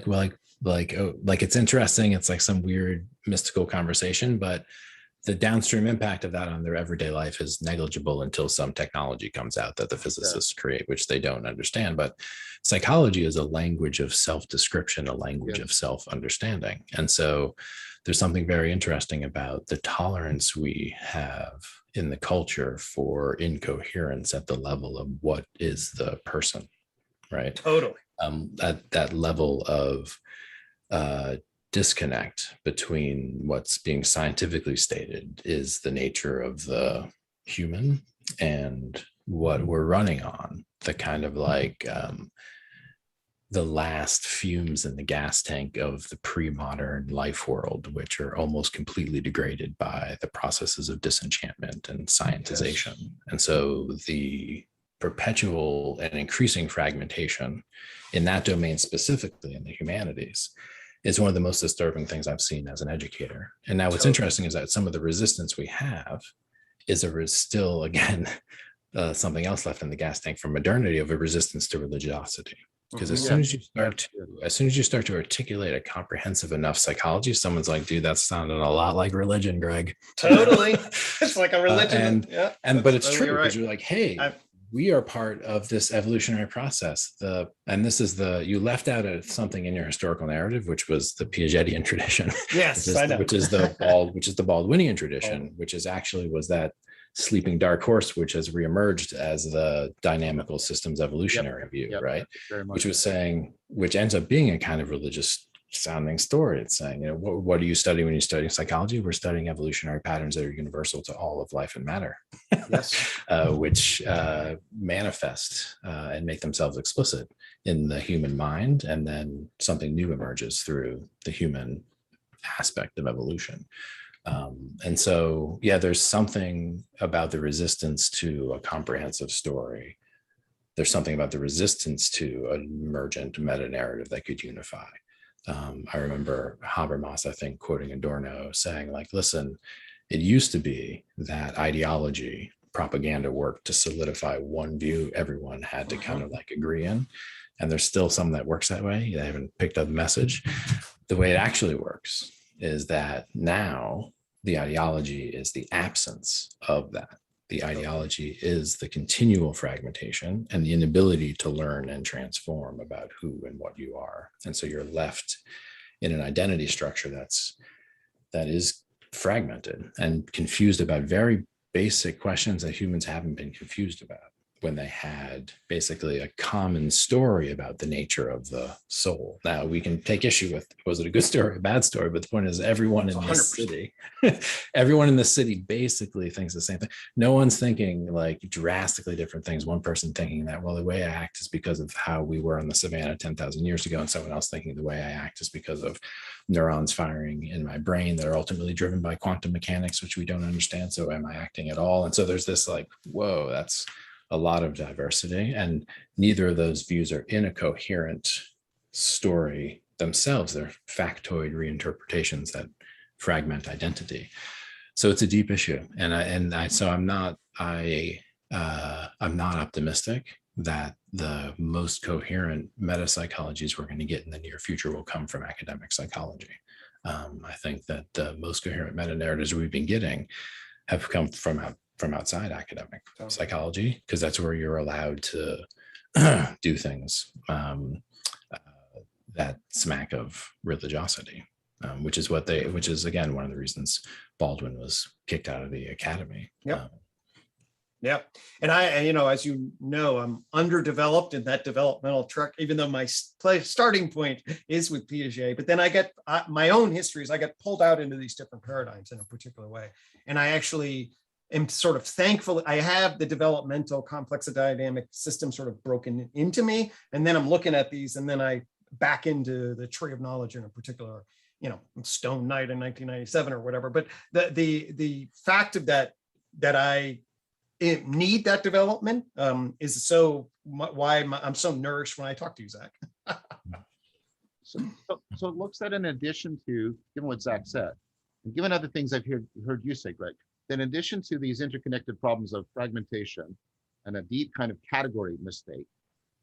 like it's interesting. It's like some weird mystical conversation, but the downstream impact of that on their everyday life is negligible until some technology comes out that the physicists create, which they don't understand. But psychology is a language of self-description, a language of self-understanding. And so there's something very interesting about the tolerance we have in the culture for incoherence at the level of what is the person, right? Totally. At that level of disconnect between what's being scientifically stated is the nature of the human and what we're running on, the kind of like the last fumes in the gas tank of the pre-modern life world, which are almost completely degraded by the processes of disenchantment and scientization. Yes. And so the perpetual and increasing fragmentation in that domain, specifically in the humanities, is one of the most disturbing things I've seen as an educator. And now what's interesting is that some of the resistance we have is still, again, something else left in the gas tank from modernity of a resistance to religiosity. Because as soon as you start to articulate a comprehensive enough psychology, someone's like, dude, that sounded a lot like religion, Gregg. Totally. It's like a religion. But it's true, because you're like, hey, we are part of this evolutionary process. You left out something in your historical narrative, which was the Piagetian tradition. Yes, which is the Baldwinian tradition, which is actually was that sleeping dark horse, which has reemerged as the dynamical systems evolutionary view, right? Which ends up being a kind of religious sounding story. It's saying, what do you study when you're studying psychology? We're studying evolutionary patterns that are universal to all of life and matter, which manifest and make themselves explicit in the human mind, and then something new emerges through the human aspect of evolution. And so, there's something about the resistance to a comprehensive story. There's something about the resistance to an emergent meta-narrative that could unify. I remember Habermas, I think, quoting Adorno, saying, like, listen, it used to be that ideology, propaganda worked to solidify one view everyone had to kind of like agree in. And there's still some that works that way. They haven't picked up the message. The way it actually works is that now the ideology is the absence of that. The ideology is the continual fragmentation and the inability to learn and transform about who and what you are. And so you're left in an identity structure that is fragmented and confused about very basic questions that humans haven't been confused about when they had basically a common story about the nature of the soul. Now we can take issue with, was it a good story or a bad story? But the point is everyone in this city, everyone in the city basically thinks the same thing. No one's thinking like drastically different things. One person thinking that, well, the way I act is because of how we were on the savannah 10,000 years ago. And someone else thinking the way I act is because of neurons firing in my brain that are ultimately driven by quantum mechanics, which we don't understand. So am I acting at all? And so there's this like, whoa, that's a lot of diversity, and neither of those views are in a coherent story themselves. They're factoid reinterpretations that fragment identity. So it's a deep issue, so I'm not optimistic that the most coherent metapsychologies we're going to get in the near future will come from academic psychology. I think that the most coherent meta narratives we've been getting have come from outside academic psychology, because that's where you're allowed to do things that smack of religiosity. which is again one of the reasons Baldwin was kicked out of the academy. Yep. Yeah. And as you know, I'm underdeveloped in that developmental track, even though my starting point is with Piaget. But then I get my own histories, I get pulled out into these different paradigms in a particular way. And I actually am sort of thankful I have the developmental complex dynamic system sort of broken into me. And then I'm looking at these, and then I back into the tree of knowledge in a particular, Stone Knight in 1997 or whatever. But the fact of that I need that development is so why I'm so nourished when I talk to you, Zach. So it looks that in addition to, given what Zach said, and given other things I've heard you say, Greg, that in addition to these interconnected problems of fragmentation and a deep kind of category mistake,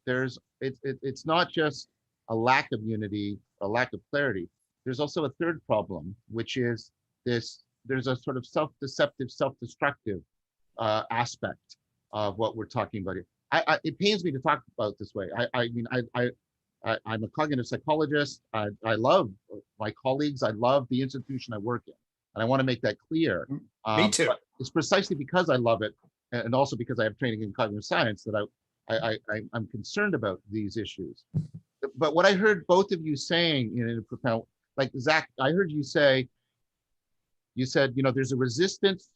it's not just a lack of unity, a lack of clarity. There's also a third problem, which is there's a sort of self-deceptive, self-destructive aspect of what we're talking about here. It pains me to talk about this way. I'm a cognitive psychologist. I love my colleagues. I love the institution I work in, and I want to make that clear. Me too. It's precisely because I love it, and also because I have training in cognitive science, that I'm concerned about these issues. But what I heard both of you saying in a profound, like Zach, I heard you say, there's a resistance,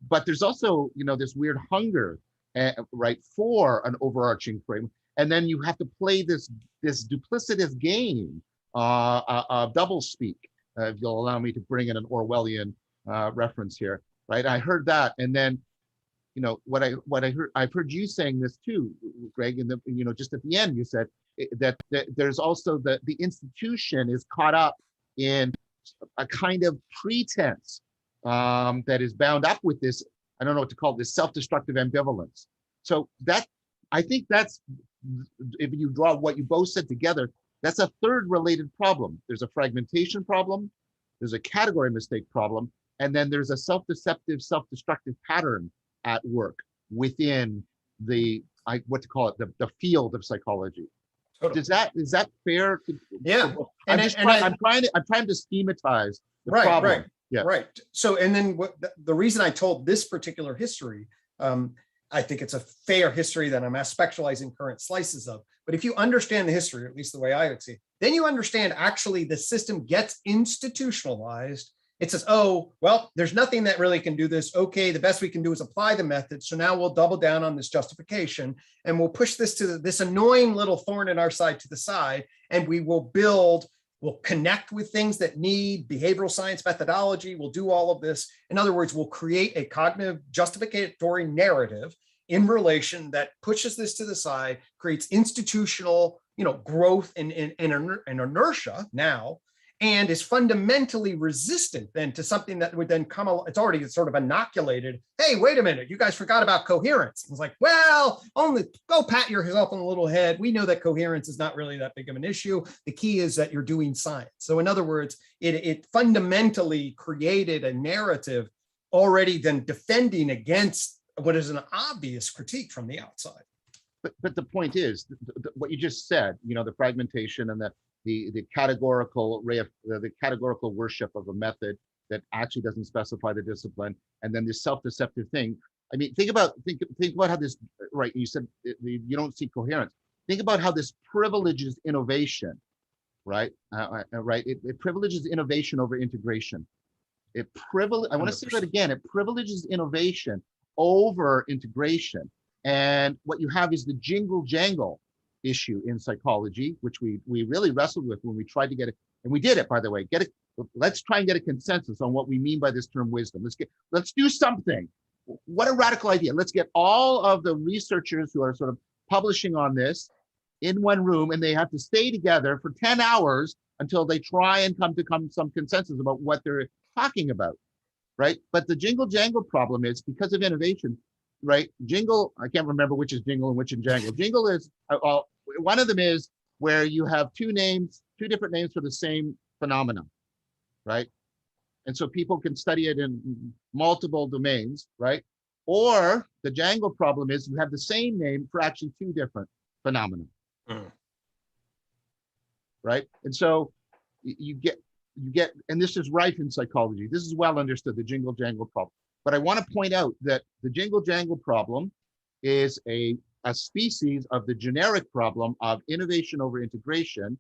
but there's also, this weird hunger, right, for an overarching frame. And then you have to play this duplicitous game of doublespeak, if you'll allow me to bring in an Orwellian reference here, right? I heard that, and then, what I heard, I've heard you saying this too, Greg, and just at the end, you said that there's also the institution is caught up in a kind of pretense that is bound up with this, I don't know what to call it, this self-destructive ambivalence. So I think that's, if you draw what you both said together, that's a third related problem. There's a fragmentation problem, there's a category mistake problem, and then there's a self-deceptive, self-destructive pattern at work within the field of psychology. Totally. Is that fair? Yeah. I'm trying to schematize the problem. Right. Yeah. Right. So, and then the reason I told this particular history, I think it's a fair history that I'm aspectualizing current slices of. But if you understand the history, or at least the way I would see, then you understand actually the system gets institutionalized. It says, oh, well, there's nothing that really can do this. Okay, the best we can do is apply the method. So now we'll double down on this justification, and we'll push this to this annoying little thorn in our side to the side, and we'll connect with things that need behavioral science methodology. We'll do all of this. In other words, we'll create a cognitive justificatory narrative in relation that pushes this to the side, creates institutional, growth and inertia now, and is fundamentally resistant then to something that would then come. It's already sort of inoculated. Hey, wait a minute, you guys forgot about coherence. It's like, well, only go pat yourself on the little head. We know that coherence is not really that big of an issue. The key is that you're doing science. So in other words, it fundamentally created a narrative already then defending against what is an obvious critique from the outside. But the point is, what you just said, the fragmentation and the categorical worship of a method that actually doesn't specify the discipline, and then this self-deceptive thing. I mean, think about how this, right? You said you don't see coherence. Think about how this privileges innovation, right? Right. It privileges innovation over integration. I want to say that again. It privileges innovation over integration, and what you have is the jingle jangle issue in psychology, which we really wrestled with when we tried to get it, and we did it, by the way. Let's try and get a consensus on what we mean by this term wisdom. Let's do something. What a radical idea. Let's get all of the researchers who are sort of publishing on this in one room, and they have to stay together for 10 hours until they try and come to some consensus about what they're talking about, right? But the jingle jangle problem is because of innovation, right? Jingle, I can't remember which is jingle and which is jangle. Jingle is, one of them is where you have two different names for the same phenomenon, right? And so people can study it in multiple domains, right? Or the jangle problem is you have the same name for actually two different phenomena, right? And so you get, you get, and this is rife in psychology. This is well understood, the jingle jangle problem. But I want to point out that the jingle jangle problem is a species of the generic problem of innovation over integration.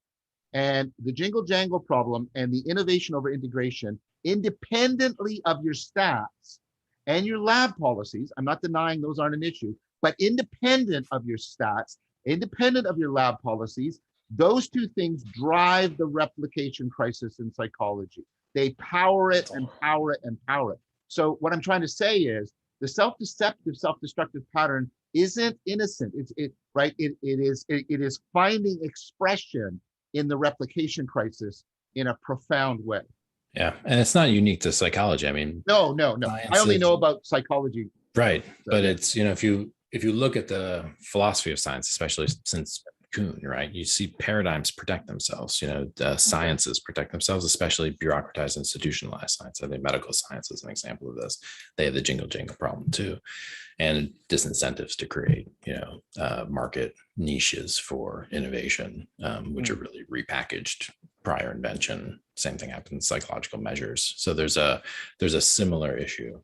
And the jingle jangle problem and the innovation over integration, independently of your stats and your lab policies, I'm not denying those aren't an issue, but independent of your stats, independent of your lab policies, those two things drive the replication crisis in psychology. They power it and power it and power it. So what I'm trying to say is the self-deceptive, self-destructive pattern isn't innocent. It is finding expression in the replication crisis in a profound way. Yeah, and it's not unique to psychology. I mean, no. I only know about psychology. Right, but it's, you know, if you look at the philosophy of science, especially since Kuhn, right, you see paradigms protect themselves. You know, sciences protect themselves, especially bureaucratized, institutionalized science. I think medical science is an example of this. They have the jingle jangle problem too, and disincentives to create, you know, market niches for innovation, which are really repackaged prior invention. Same thing happens in psychological measures. So there's a similar issue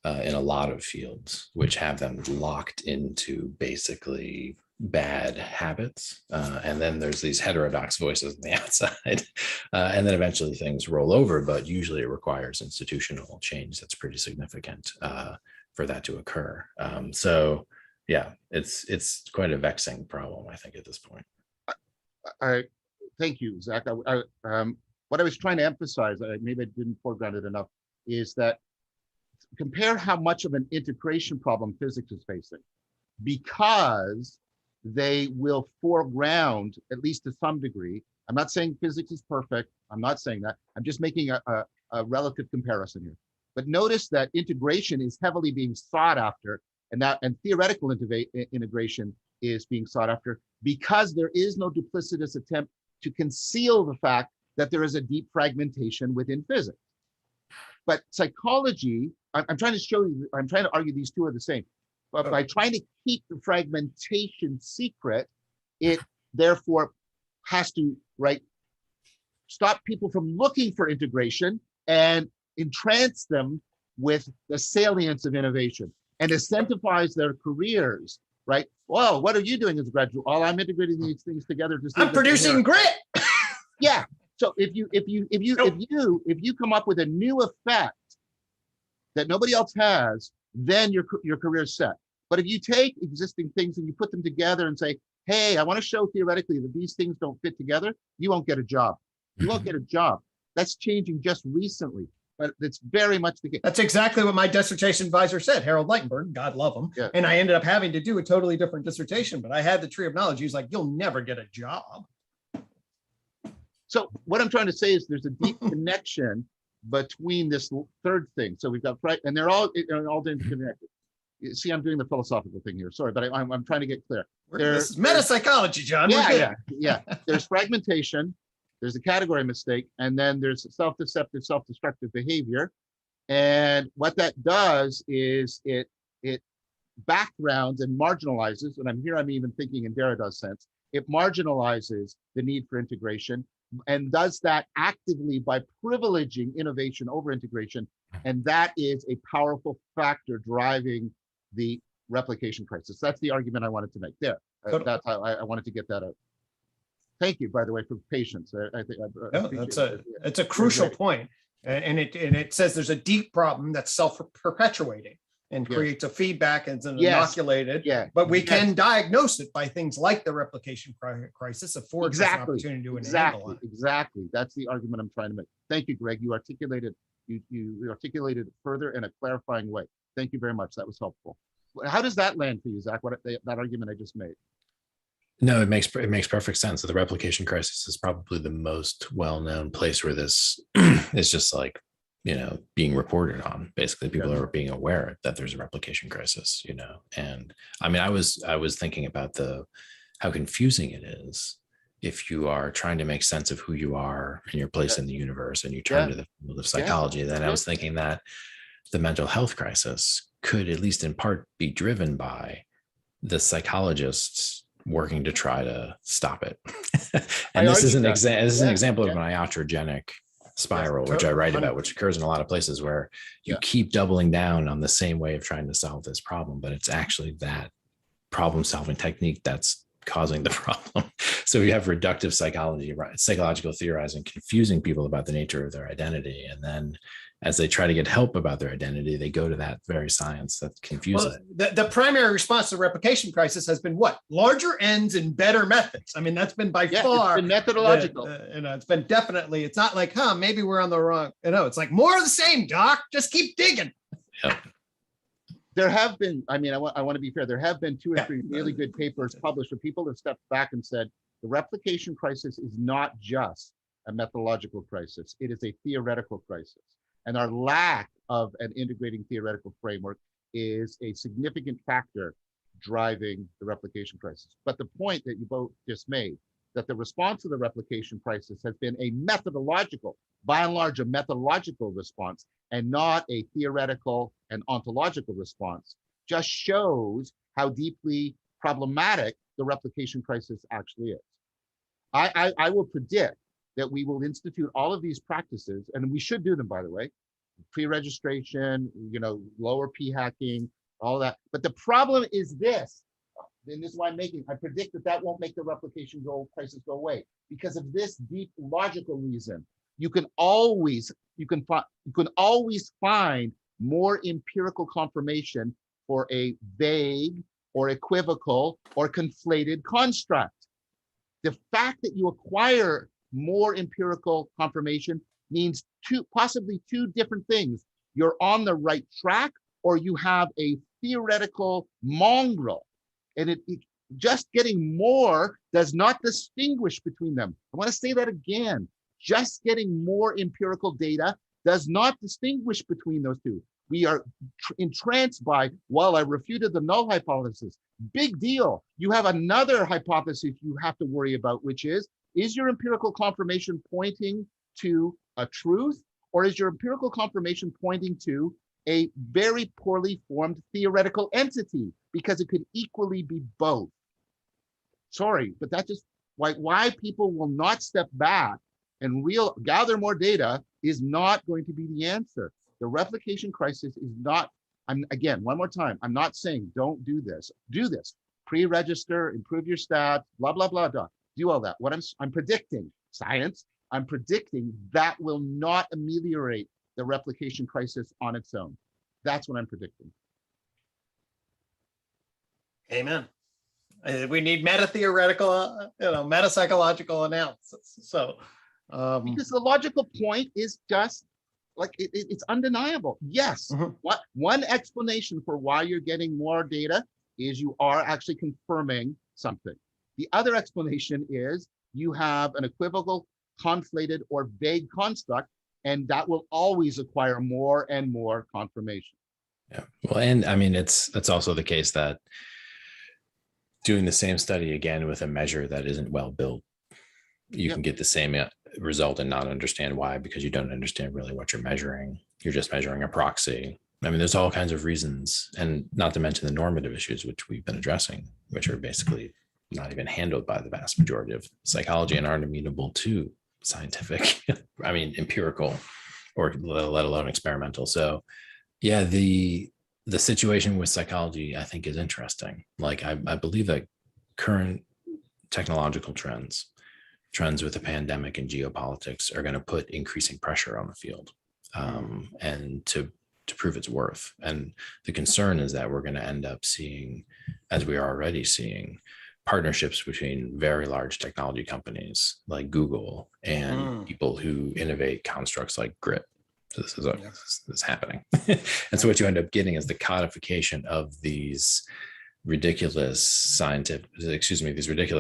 in a lot of fields, which have them locked into basically bad habits. And then there's these heterodox voices on the outside. And then eventually things roll over, but usually it requires institutional change that's pretty significant for that to occur. So yeah, it's quite a vexing problem, I think, at this point. Thank you, Zach. What I was trying to emphasize, maybe I didn't foreground it enough, is that compare how much of an integration problem physics is facing, because they will foreground, at least to some degree. I'm not saying physics is perfect. I'm not saying that. I'm just making a relative comparison here. But notice that integration is heavily being sought after, and theoretical integration is being sought after, because there is no duplicitous attempt to conceal the fact that there is a deep fragmentation within physics. But psychology, I'm trying to argue these two are the same. But by trying to keep the fragmentation secret, it therefore has to, stop people from looking for integration and entrance them with the salience of innovation and incentivize their careers, right? Well, what are you doing as a graduate? Oh, I'm integrating these things together to see. I'm producing grit. Yeah. So if you come up with a new effect that nobody else has, then your career is set. But if you take existing things and you put them together and say, hey, I want to show theoretically that these things don't fit together, you won't get a job. You won't get a job. That's changing just recently, but it's very much the case. That's exactly what my dissertation advisor said, Harold Lichtenberg, God love him. Yeah. And I ended up having to do a totally different dissertation, but I had the tree of knowledge. He's like, you'll never get a job. So what I'm trying to say is there's a deep connection between this third thing. So we've got, and they're all interconnected. See, I'm doing the philosophical thing here. Sorry, but I'm trying to get clear. This is metapsychology, John. Yeah. There's fragmentation, there's a category mistake, and then there's self-deceptive, self-destructive behavior. And what that does is it backgrounds and marginalizes, and I'm even thinking in Derrida's sense, it marginalizes the need for integration, and does that actively by privileging innovation over integration. And that is a powerful factor driving the replication crisis. That's the argument I wanted to make there. That's how I wanted to get that out. Thank you, by the way, for patience. I think it's a crucial point. And it says there's a deep problem that's self-perpetuating and creates a feedback and it's inoculated. Yeah. But we can diagnose it by things like the replication crisis, affords us an opportunity to enable it. Exactly. That's the argument I'm trying to make. Thank you, Greg. You articulated it further in a clarifying way. Thank you very much. That was helpful. How does that land for you, Zach? That argument I just made? No, it makes perfect sense. So the replication crisis is probably the most well-known place where this is just being reported on. Basically, people are being aware that there's a replication crisis, And I mean, I was thinking about how confusing it is if you are trying to make sense of who you are and your place in the universe, and you turn to the field of psychology. Then I was thinking that the mental health crisis could, at least in part, be driven by the psychologists working to try to stop it. And this is an example of an iatrogenic spiral, which I write about, which occurs in a lot of places where you keep doubling down on the same way of trying to solve this problem, but it's actually that problem solving technique that's causing the problem. So you have reductive psychology, right? Psychological theorizing, confusing people about the nature of their identity. And then as they try to get help about their identity, they go to that very science that confuses. Well, the primary response to the replication crisis has been what? Larger ends and better methods. I mean, that's been by far. It's been methodological. It's been definitely, it's not like, maybe we're on the wrong, it's like more of the same, doc, just keep digging. Yep. There have been, I want to be fair, there have been 2 or 3 really good papers published where people have stepped back and said, the replication crisis is not just a methodological crisis, it is a theoretical crisis. And our lack of an integrating theoretical framework is a significant factor driving the replication crisis. But the point that you both just made, that the response to the replication crisis has been a methodological, by and large, a methodological response, and not a theoretical and ontological response, just shows how deeply problematic the replication crisis actually is. I will predict that we will institute all of these practices, and we should do them, by the way, pre-registration, lower p-hacking, all that. But the problem is this, and this is why I predict that won't make the replication crisis go away, because of this deep logical reason. You can always find more empirical confirmation for a vague or equivocal or conflated construct. The fact that you acquire more empirical confirmation means possibly two different things. You're on the right track, or you have a theoretical mongrel. And just getting more does not distinguish between them. I want to say that again. Just getting more empirical data does not distinguish between those two. We are entranced by, I refuted the null hypothesis. Big deal. You have another hypothesis you have to worry about, which is your empirical confirmation pointing to a truth, or is your empirical confirmation pointing to a very poorly formed theoretical entity? Because it could equally be both. Sorry, but that's just why people will not step back and gather more data is not going to be the answer. The replication crisis is not, again, one more time, I'm not saying don't do this. Do this. Pre-register, improve your stats, blah, blah, blah, blah. Do all that. What I'm predicting, science, I'm predicting that will not ameliorate the replication crisis on its own. That's what I'm predicting. Amen. We need meta-theoretical, meta-psychological analysis. So, because the logical point is just like it's undeniable. Yes, one explanation for why you're getting more data is you are actually confirming something. The other explanation is you have an equivocal, conflated, or vague construct, and that will always acquire more and more confirmation. Yeah. Well, and I mean, it's also the case that doing the same study again with a measure that isn't well built, you can get the same result and not understand why, because you don't understand really what you're measuring. You're just measuring a proxy. I mean, there's all kinds of reasons, and not to mention the normative issues, which we've been addressing, which are basically not even handled by the vast majority of psychology and aren't amenable to scientific, empirical, or let alone experimental. So yeah, the situation with psychology, I think, is interesting. Like, I believe that current technological trends with the pandemic and geopolitics are going to put increasing pressure on the field, and to prove its worth. And the concern is that we're going to end up seeing, as we are already seeing, partnerships between very large technology companies like Google and people who innovate constructs like grit. So this is happening. And so what you end up getting is the codification of these ridiculous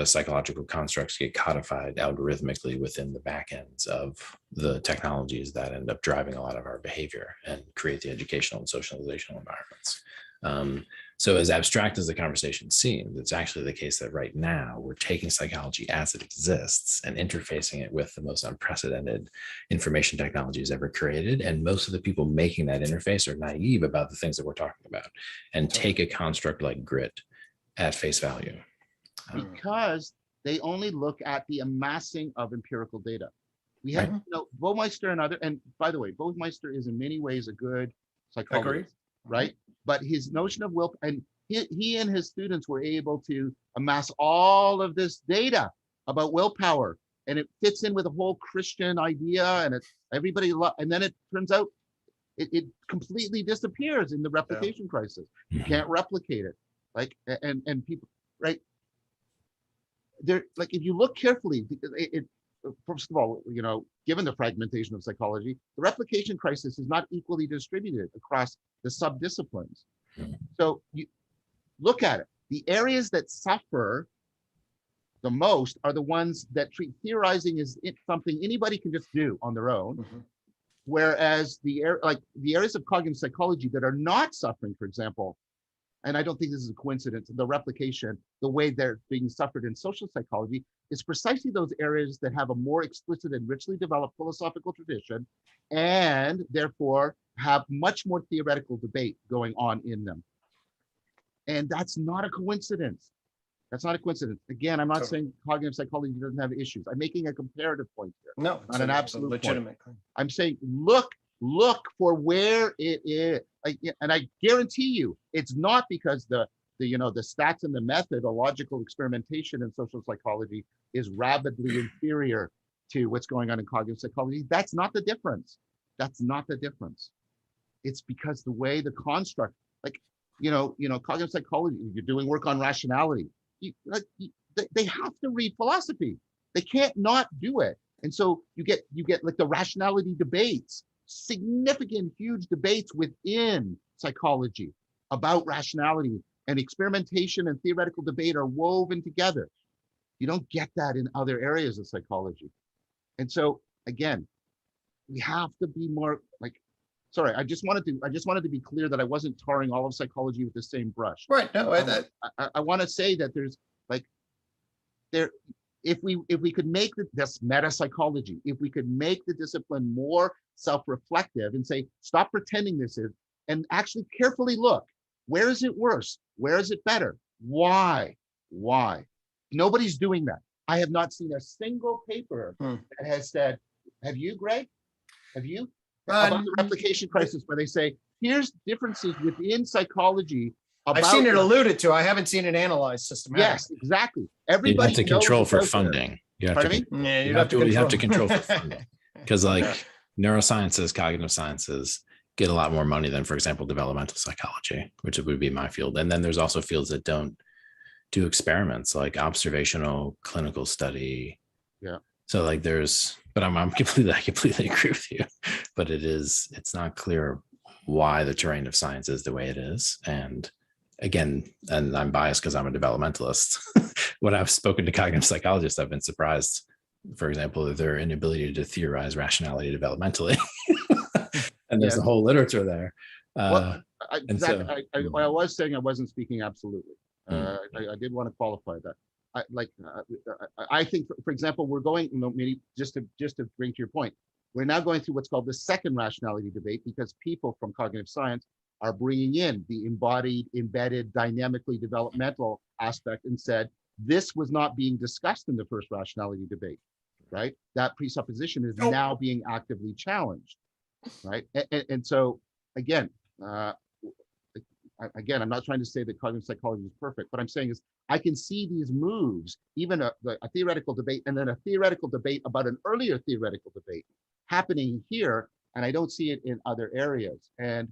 psychological constructs get codified algorithmically within the back ends of the technologies that end up driving a lot of our behavior and create the educational and socializational environments. So as abstract as the conversation seems, it's actually the case that right now we're taking psychology as it exists and interfacing it with the most unprecedented information technologies ever created. And most of the people making that interface are naive about the things that we're talking about and take a construct like grit at face value. Because they only look at the amassing of empirical data. We have, Baumeister and by the way, Baumeister is in many ways a good psychologist, right? But his notion of will, and he and his students were able to amass all of this data about willpower, and it fits in with the whole Christian idea, and and then it turns out it completely disappears in the replication crisis. You can't replicate it, and people, right? There, like, if you look carefully, first of all, given the fragmentation of psychology, the replication crisis is not equally distributed across the subdisciplines. So you look at it. The areas that suffer the most are the ones that treat theorizing as something anybody can just do on their own. Whereas the areas of cognitive psychology that are not suffering, for example, and I don't think this is a coincidence, the replication, the way they're being suffered in social psychology, is precisely those areas that have a more explicit and richly developed philosophical tradition, and therefore have much more theoretical debate going on in them. And that's not a coincidence. That's not a coincidence. Again, I'm not saying cognitive psychology doesn't have issues. I'm making a comparative point here. No, not an absolute legitimate point. I'm saying look for where it is. And I guarantee you, it's not because the stats and the methodological experimentation in social psychology is rabidly inferior to what's going on in cognitive psychology. That's not the difference. That's not the difference. It's because the way the construct, cognitive psychology, you're doing work on rationality. They have to read philosophy. They can't not do it. And so you get like the rationality debates, significant, huge debates within psychology about rationality, and experimentation and theoretical debate are woven together. You don't get that in other areas of psychology. And so again, we have to be more sorry, I just wanted to be clear that I wasn't tarring all of psychology with the same brush. Right. No, I want to say that if we could make this meta psychology, if we could make the discipline more self-reflective and say, stop pretending this is, and actually carefully look, where is it worse? Where is it better? Why? Nobody's doing that. I have not seen a single paper that has said, have you, Greg? Have you? About the replication crisis, where they say, here's differences within psychology. I've seen it alluded to. I haven't seen it analyzed systematically. Yes, exactly. Everybody you have to control for funding. You have to control for funding, because neurosciences, cognitive sciences get a lot more money than, for example, developmental psychology, which would be my field. And then there's also fields that don't do experiments, like observational clinical study. Yeah. So but I completely agree with you. But it's not clear why the terrain of science is the way it is. And again, and I'm biased because I'm a developmentalist. When I've spoken to cognitive psychologists, I've been surprised, for example, their inability to theorize rationality developmentally. And there's a whole literature there. I was saying I wasn't speaking absolutely. I did want to qualify that. I think, for example, we're going, maybe just to bring to your point, we're now going through what's called the second rationality debate, because people from cognitive science are bringing in the embodied, embedded, dynamically developmental aspect, and said this was not being discussed in the first rationality debate, right? That presupposition is now being actively challenged, right? And so again, I'm not trying to say that cognitive psychology is perfect. What I'm saying is I can see these moves, even a theoretical debate and then a theoretical debate about an earlier theoretical debate happening here, and I don't see it in other areas. And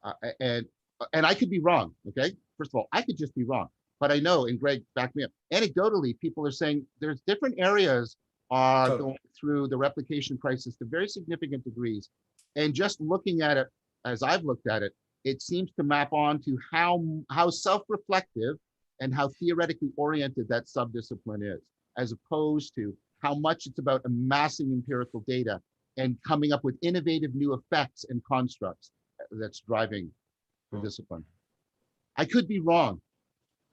I could be wrong, okay? First of all, I could just be wrong. But I know, and Gregg backed me up, anecdotally, people are saying there's different areas are going through the replication crisis to very significant degrees. And just looking at it, as I've looked at it, it seems to map on to how self-reflective and how theoretically oriented that subdiscipline is, as opposed to how much it's about amassing empirical data and coming up with innovative new effects and constructs that's driving the discipline. I could be wrong.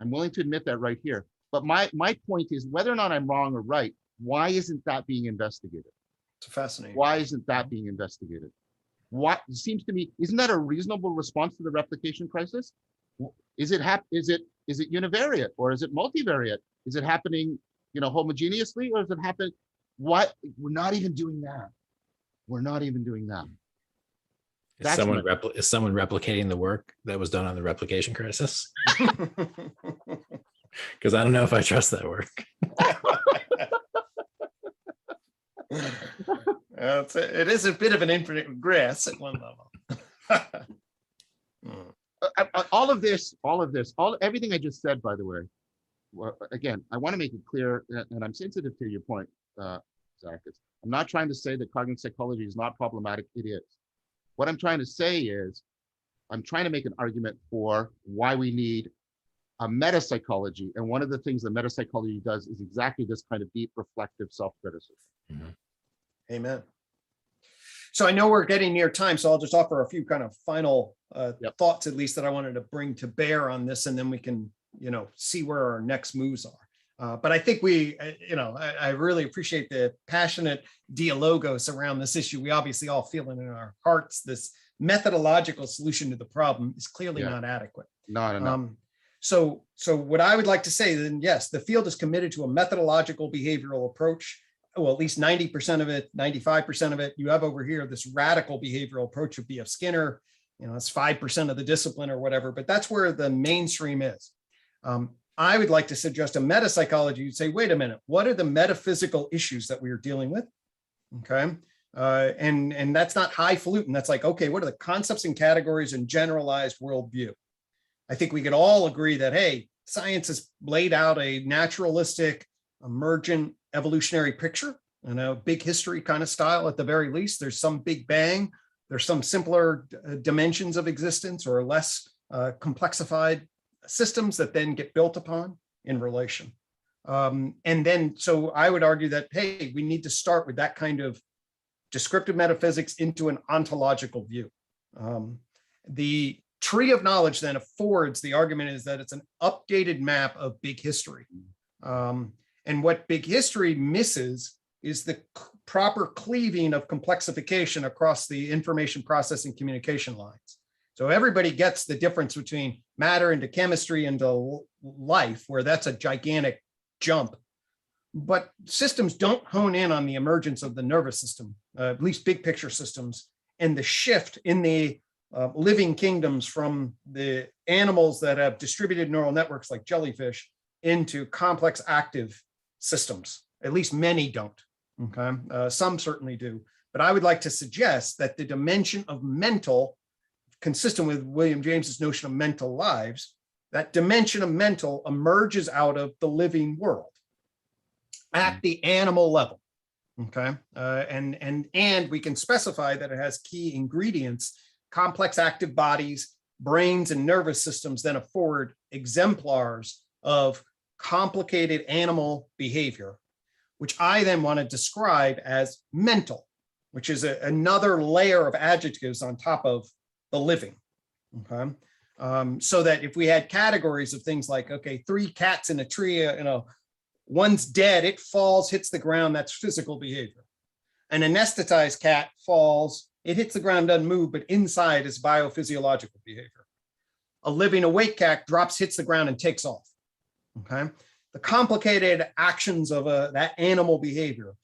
I'm willing to admit that right here. But my point is, whether or not I'm wrong or right, why isn't that being investigated? It's fascinating. Why isn't that being investigated? What seems to me, isn't that a reasonable response to the replication crisis? Is it univariate, or is it multivariate? Is it happening, homogeneously, or is it happening? What? We're not even doing that. We're not even doing that. Is someone replicating the work that was done on the replication crisis? Because I don't know if I trust that work. It is a bit of an infinite regress at one level. Everything I just said, by the way, again, I want to make it clear, and I'm sensitive to your point, Zach. I'm not trying to say that cognitive psychology is not problematic. It is. What I'm trying to say is, I'm trying to make an argument for why we need a metapsychology. And one of the things that metapsychology does is exactly this kind of deep, reflective self-criticism. Mm-hmm. Amen. So I know we're getting near time, so I'll just offer a few kind of final thoughts, at least, that I wanted to bring to bear on this, and then we can, see where our next moves are. But I think I really appreciate the passionate dialogos around this issue. We obviously all feel it in our hearts. This methodological solution to the problem is clearly not adequate. Not enough. So what I would like to say, then, yes, the field is committed to a methodological behavioral approach. Well, at least 90% of it, 95% of it. You have over here this radical behavioral approach of B.F. Skinner. It's 5% of the discipline or whatever, but that's where the mainstream is. I would like to suggest a metapsychology. You'd say, wait a minute, what are the metaphysical issues that we are dealing with? Okay. And that's not highfalutin. That's like, okay, what are the concepts and categories and generalized worldview? I think we could all agree that, hey, science has laid out a naturalistic, emergent, evolutionary picture, big history kind of style at the very least. There's some big bang. There's some simpler dimensions of existence or less complexified systems that then get built upon in relation. And then, so I would argue that, hey, we need to start with that kind of descriptive metaphysics into an ontological view. The tree of knowledge then affords, the argument is that it's an updated map of big history. And what big history misses is the proper cleaving of complexification across the information processing communication lines. So everybody gets the difference between matter into chemistry into life, where that's a gigantic jump. But systems don't hone in on the emergence of the nervous system, at least big picture systems, and the shift in the living kingdoms from the animals that have distributed neural networks like jellyfish into complex active systems. At least many don't. Okay, some certainly do. But I would like to suggest that the dimension of mental, consistent with William James's notion of mental lives, that dimension of mental emerges out of the living world at the animal level. Okay, and we can specify that it has key ingredients. Complex active bodies, brains, and nervous systems then afford exemplars of complicated animal behavior, which I then want to describe as mental, which is another layer of adjectives on top of the living. Okay, so that if we had categories of things like, okay, 3 cats in a tree, one's dead, it falls, hits the ground, that's physical behavior. An anesthetized cat falls, it hits the ground, doesn't move, but inside is biophysiological behavior. A living awake cat drops, hits the ground, and takes off. Okay, the complicated actions of that animal behavior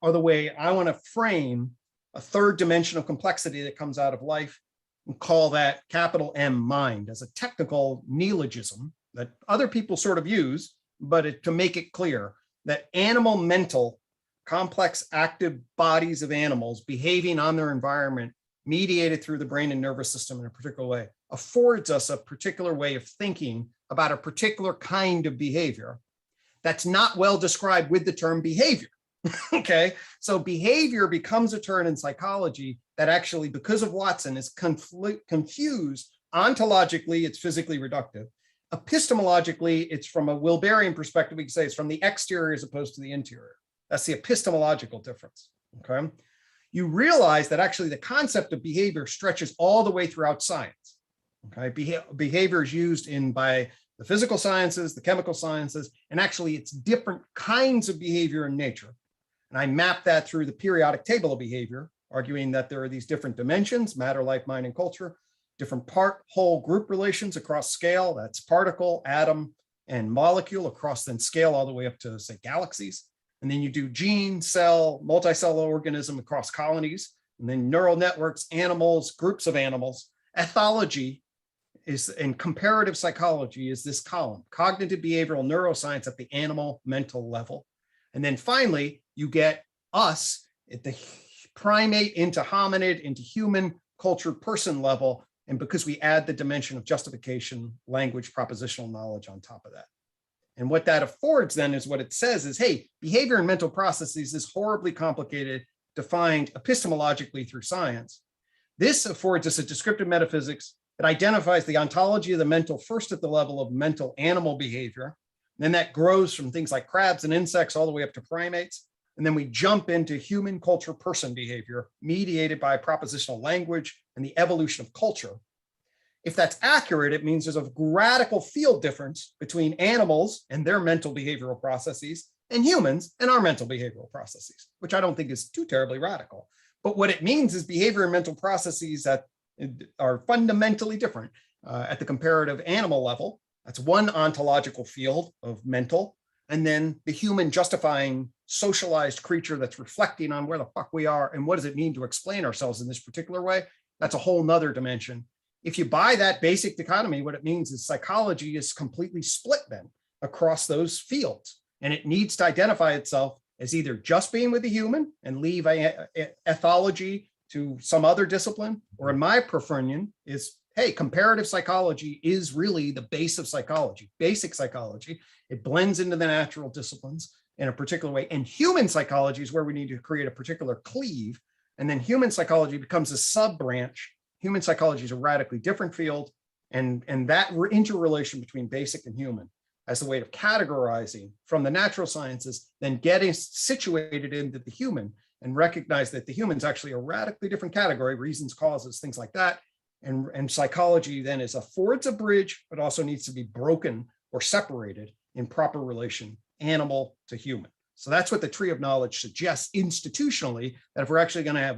are the way I want to frame a third dimension of complexity that comes out of life, and call that capital M mind, as a technical neologism that other people sort of use, but to make it clear that animal mental, complex active bodies of animals behaving on their environment, mediated through the brain and nervous system in a particular way, affords us a particular way of thinking about a particular kind of behavior that's not well described with the term behavior. Okay, so behavior becomes a term in psychology that actually, because of Watson, is confused. Ontologically, it's physically reductive. Epistemologically, it's from a Wilberian perspective, we can say it's from the exterior as opposed to the interior. That's the epistemological difference. Okay, you realize that actually the concept of behavior stretches all the way throughout science. Okay, behavior is used by the physical sciences, the chemical sciences, and actually it's different kinds of behavior in nature. And I map that through the periodic table of behavior, arguing that there are these different dimensions: matter, life, mind, and culture, different part, whole, group relations across scale, that's particle, atom, and molecule, across then scale all the way up to, say, galaxies. And then you do gene, cell, multicellular organism across colonies, and then neural networks, animals, groups of animals. Ethology is, and comparative psychology is this column, cognitive behavioral neuroscience at the animal mental level. And then finally, you get us at the primate into hominid, into human culture person level. And because we add the dimension of justification, language, propositional knowledge on top of that. And what that affords then is what it says is, hey, behavior and mental processes is horribly complicated, defined epistemologically through science. This affords us a descriptive metaphysics that identifies the ontology of the mental first at the level of mental animal behavior. Then that grows from things like crabs and insects all the way up to primates. And then we jump into human culture person behavior mediated by propositional language and the evolution of culture. If that's accurate, it means there's a radical field difference between animals and their mental behavioral processes and humans and our mental behavioral processes, which I don't think is too terribly radical. But what it means is behavior and mental processes that are fundamentally different at the comparative animal level. That's one ontological field of mental. And then the human justifying socialized creature that's reflecting on where the fuck we are and what does it mean to explain ourselves in this particular way. That's a whole nother dimension. If you buy that basic dichotomy, what it means is psychology is completely split then across those fields. And it needs to identify itself as either just being with the human and leave ethology to some other discipline, or in my opinion is, hey, comparative psychology is really the base of psychology, basic psychology. It blends into the natural disciplines in a particular way. And human psychology is where we need to create a particular cleave. And then human psychology becomes a sub-branch. Human psychology is a radically different field, and that interrelation between basic and human as a way of categorizing from the natural sciences, then getting situated into the human and recognize that the human's actually a radically different category, reasons, causes, things like that. And psychology then affords a bridge, but also needs to be broken or separated in proper relation, animal to human. So that's what the tree of knowledge suggests institutionally, that if we're actually going to have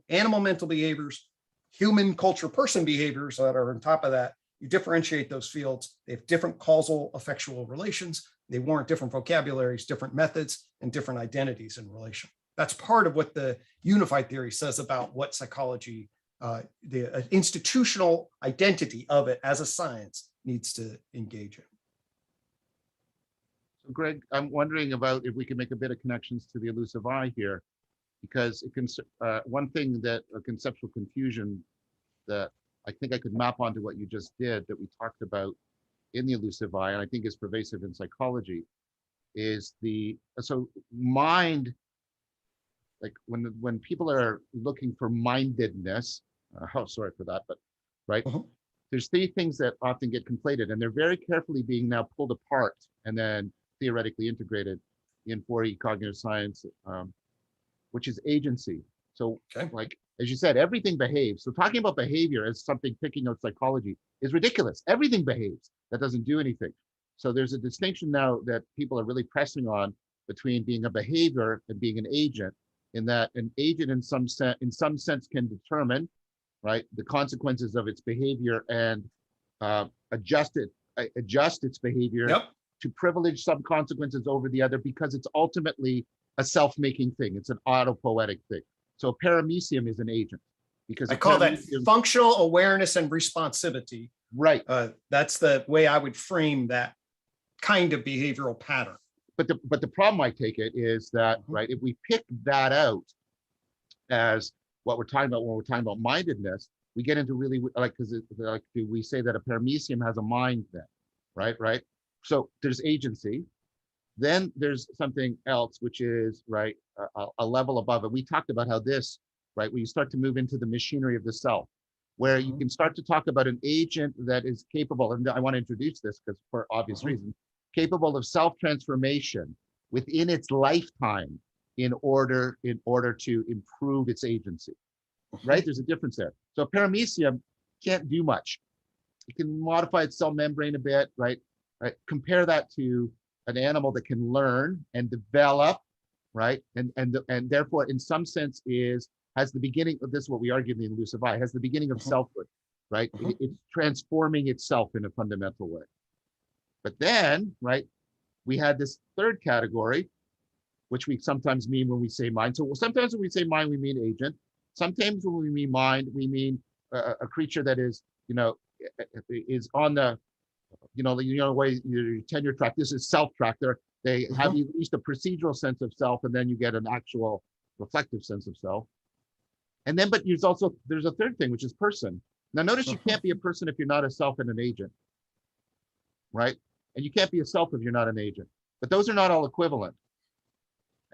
animal mental behaviors, human culture person behaviors that are on top of that, you differentiate those fields. They have different causal effectual relations. They warrant different vocabularies, different methods, and different identities in relation. That's part of what the unified theory says about what psychology, the institutional identity of it as a science needs to engage in. So Gregg, I'm wondering about if we can make a bit of connections to the elusive I here, because it can, one thing that a conceptual confusion that I think I could map onto what you just did that we talked about in the elusive I, and I think is pervasive in psychology, is so mind, like when people are looking for mindedness, oh, sorry for that, but right, there's three things that often get conflated, and they're very carefully being now pulled apart and then theoretically integrated in 4E cognitive science, which is agency. So like, as you said, everything behaves. So talking about behavior as something picking out psychology is ridiculous. Everything behaves. That doesn't do anything. So there's a distinction now that people are really pressing on between being a behavior and being an agent, in that an agent in some sense can determine, right, the consequences of its behavior and adjust its behavior to privilege some consequences over the other, because it's ultimately a self-making thing. It's an autopoietic thing. So a paramecium is an agent, because I call that functional awareness and responsivity. Right. That's the way I would frame that kind of behavioral pattern. But the problem, I take it, is that, right, if we pick that out as what we're talking about when we're talking about mindedness, we get into really, like, because like, do we say that a paramecium has a mind then, right? So there's agency. Then there's something else, which is, right, a level above it. We talked about how this, right, when you start to move into the machinery of the self, where you can start to talk about an agent that is capable, and I want to introduce this because for obvious reasons, capable of self-transformation within its lifetime in order to improve its agency, right? There's a difference there. So a paramecium can't do much. It can modify its cell membrane a bit, right? Compare that to an animal that can learn and develop, right? And therefore, in some sense, has the beginning of this, what we argue in the elusive I, has the beginning of selfhood, right? It's transforming itself in a fundamental way. But then, right, we had this third category, which we sometimes mean when we say mind. So sometimes when we say mind, we mean agent. Sometimes when we mean mind, we mean a creature that is, is on the, way your tenure track. This is self track. They have at least a procedural sense of self, and then you get an actual reflective sense of self. And then, but there's a third thing, which is person. Now, notice you can't be a person if you're not a self and an agent, right? And you can't be a self if you're not an agent. But those are not all equivalent.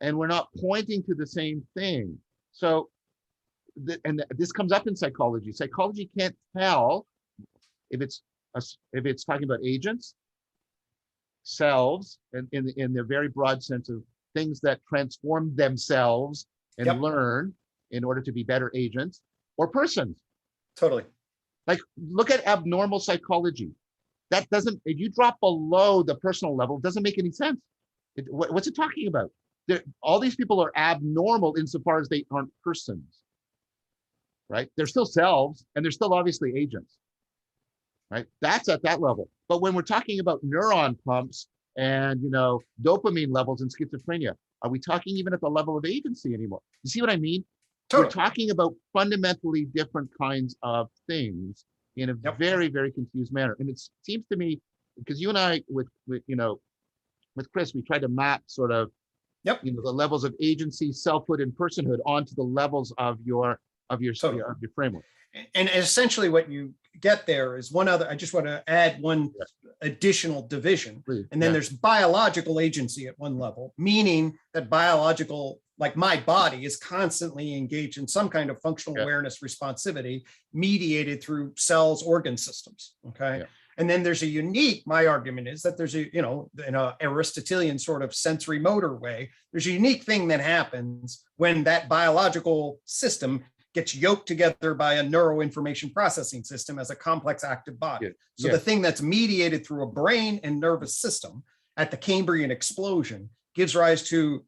And we're not pointing to the same thing. So, this comes up in psychology. Psychology can't tell if it's talking about agents, selves, and in their very broad sense of things that transform themselves and learn in order to be better agents, or persons. Totally. Like, look at abnormal psychology. That doesn't, if you drop below the personal level, it doesn't make any sense. What's it talking about? All these people are abnormal insofar as they aren't persons, right? They're still selves, and they're still obviously agents, right? That's at that level. But when we're talking about neuron pumps and, dopamine levels in schizophrenia, are we talking even at the level of agency anymore? You see what I mean? Totally. We're talking about fundamentally different kinds of things in a very, very confused manner. And it seems to me, because you and I, with Chris, we tried to map sort of, the levels of agency, selfhood, and personhood onto the levels of your framework. And essentially what you get there is I just want to add one additional division. And then there's biological agency at one level, meaning that biological, like my body, is constantly engaged in some kind of functional awareness responsivity mediated through cells, organ systems. Okay. Yeah. And then there's my argument is that there's in a Aristotelian sort of sensory motor way, there's a unique thing that happens when that biological system gets yoked together by a neuroinformation processing system as a complex active body. Yeah. So the thing that's mediated through a brain and nervous system at the Cambrian explosion gives rise to,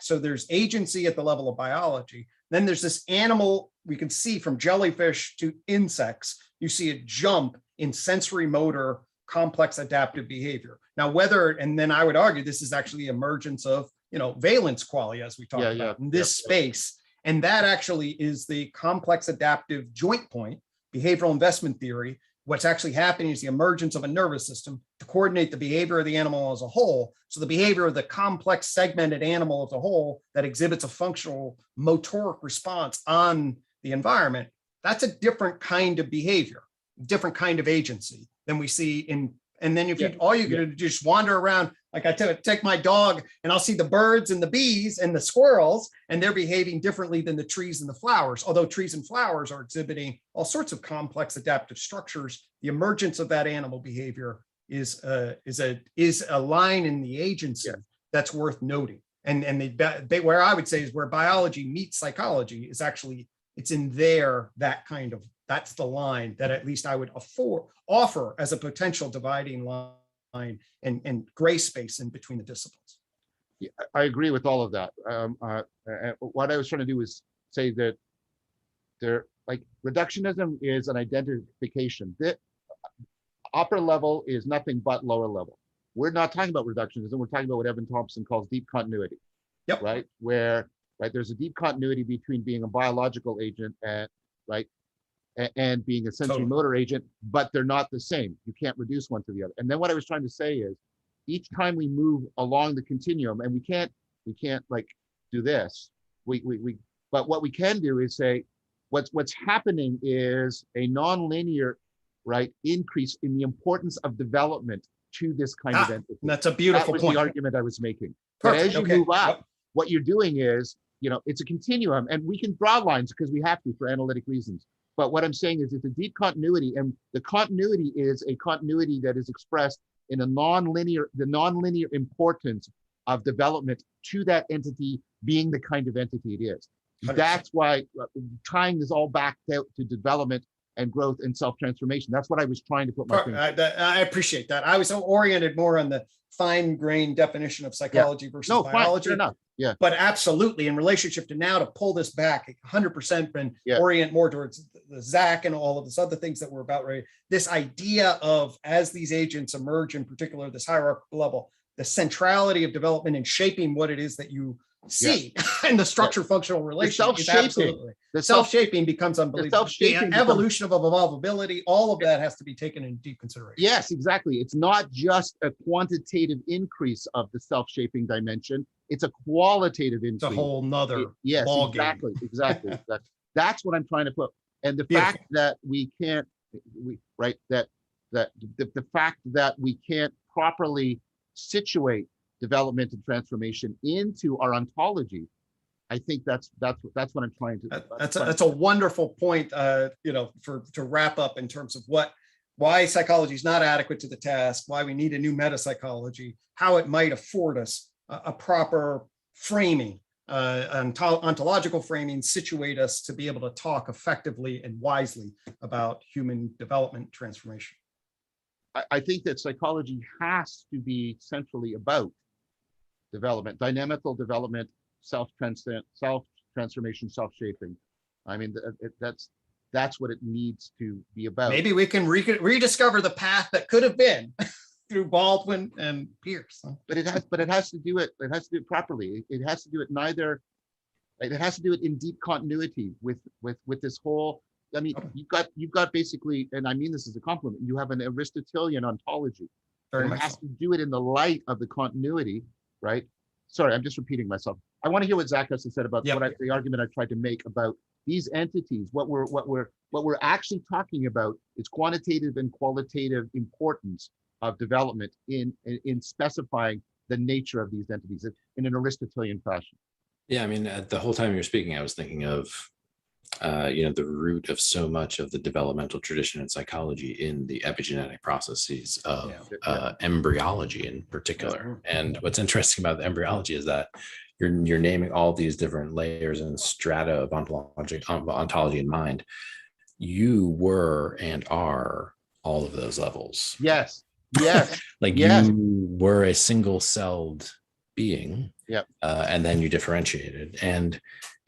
so there's agency at the level of biology. Then there's this animal, we can see from jellyfish to insects, you see a jump in sensory motor complex adaptive behavior. Now, and then I would argue this is actually emergence of, valence qualia, as we talked about in this space. And that actually is the complex adaptive joint point, behavioral investment theory. What's actually happening is the emergence of a nervous system to coordinate the behavior of the animal as a whole. So the behavior of the complex segmented animal as a whole that exhibits a functional motoric response on the environment, that's a different kind of behavior, different kind of agency than we see and then if you just wander around, like I take my dog and I'll see the birds and the bees and the squirrels, and they're behaving differently than the trees and the flowers. Although trees and flowers are exhibiting all sorts of complex adaptive structures, the emergence of that animal behavior is a line in the agency that's worth noting. And where I would say is where biology meets psychology is actually, it's in there, that's the line that at least I would offer as a potential dividing line and gray space in between the disciplines. Yeah, I agree with all of that. What I was trying to do is say that reductionism is an identification. The upper level is nothing but lower level. We're not talking about reductionism. We're talking about what Evan Thompson calls deep continuity. Yep. Right? Where there's a deep continuity between being a biological agent and being a sensory motor agent, but they're not the same. You can't reduce one to the other. And then what I was trying to say is, each time we move along the continuum, and we can't do this. But what we can do is say, what's happening is a nonlinear, increase in the importance of development to this kind of entity. That's a beautiful point. That was the argument I was making. But as you move up, what you're doing is, it's a continuum, and we can draw lines because we have to for analytic reasons. But what I'm saying is it's a deep continuity, and the continuity is a continuity that is expressed in the nonlinear importance of development to that entity being the kind of entity it is. 100%. That's why tying this all back out to development and growth and self-transformation. That's what I was trying to put my finger. I appreciate that. I was oriented more on the fine-grained definition of psychology versus biology. Fine, yeah. But absolutely, in relationship to now, to pull this back 100% and orient more towards the Zach and all of this other things that we're about, this idea of, as these agents emerge, in particular, this hierarchical level, the centrality of development in shaping what it is that you see, and the structure functional relation is absolutely. The self-shaping becomes unbelievable. The evolution of evolvability, all of that has to be taken in deep consideration. Yes, exactly. It's not just a quantitative increase of the self-shaping dimension. It's a qualitative increase. It's a whole nother yes, ball exactly, game. exactly. That's what I'm trying to put. And the fact that we can't, the fact that we can't properly situate development and transformation into our ontology, I think that's what I'm trying to. That's a wonderful point. To wrap up in terms of why psychology is not adequate to the task, why we need a new metapsychology, how it might afford us a proper framing, ontological framing, situate us to be able to talk effectively and wisely about human development transformation. I think that psychology has to be centrally about development, dynamical development, self-transformation, self-shaping. I mean, that's what it needs to be about. Maybe we can rediscover the path that could have been through Baldwin and Pierce. But it has to do it. It has to do it properly. It has to do it neither. It has to do it in deep continuity with this whole. I mean, you've got basically, and I mean this as a compliment. You have an Aristotelian ontology. It has to do it in the light of the continuity, right? Sorry, I'm just repeating myself. I want to hear what Zach has said about the argument I tried to make about these entities. What we're actually talking about is quantitative and qualitative importance of development in specifying the nature of these entities in an Aristotelian fashion. Yeah, I mean, the whole time you're speaking, I was thinking of the root of so much of the developmental tradition in psychology in the epigenetic processes of embryology in particular. And what's interesting about the embryology is that you're naming all these different layers and strata of ontology in mind. You were and are all of those levels. Yes. You were a single-celled being, and then you differentiated. And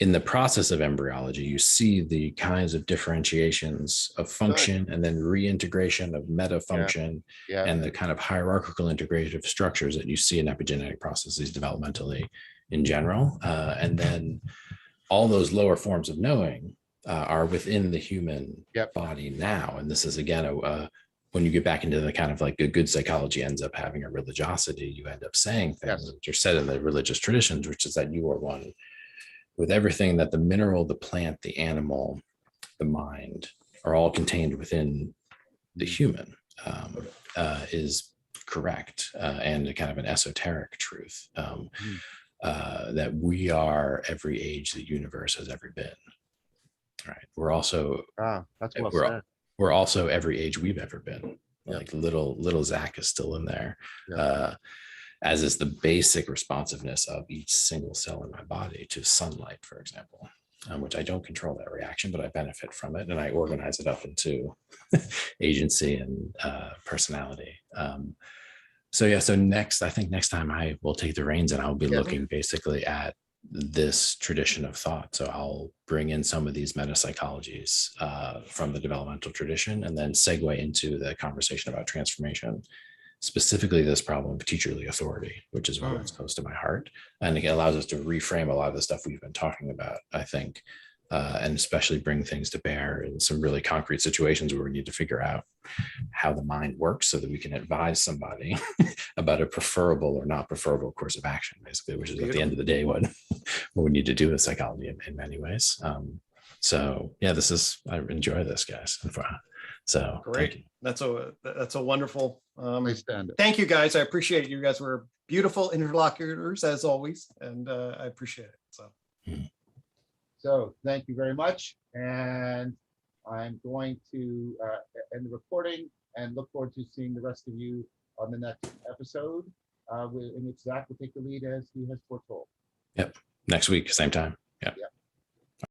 in the process of embryology, you see the kinds of differentiations of function and then reintegration of meta function and the kind of hierarchical integrative structures that you see in epigenetic processes developmentally in general. And then all those lower forms of knowing are within the human body now. And this is, again, when you get back into the kind of like a good psychology ends up having a religiosity, you end up saying things which are said in the religious traditions, which is that you are one with everything, that the mineral, the plant, the animal, the mind are all contained within the human, is correct, and a kind of an esoteric truth, that we are every age the universe has ever been. Right. We're also we're also every age we've ever been. Like little Zach is still in there. As is the basic responsiveness of each single cell in my body to sunlight, for example, which I don't control that reaction, but I benefit from it, and I organize it up into agency and personality. So I think next time I will take the reins, and I'll be looking basically at this tradition of thought. So I'll bring in some of these meta psychologies from the developmental tradition, and then segue into the conversation about transformation, specifically this problem of teacherly authority, which is one that's close to my heart. And it allows us to reframe a lot of the stuff we've been talking about, I think, and especially bring things to bear in some really concrete situations where we need to figure out how the mind works so that we can advise somebody about a preferable or not preferable course of action, basically, which is at the end of the day what we need to do with psychology in many ways. So yeah, I enjoy this, guys. So great. That's a wonderful thank you, guys. I appreciate it. You guys were beautiful interlocutors as always, and I appreciate it. So thank you very much, and I'm going to end the recording and look forward to seeing the rest of you on the next episode, in which Zach will take the lead as he has foretold. Next week, same time.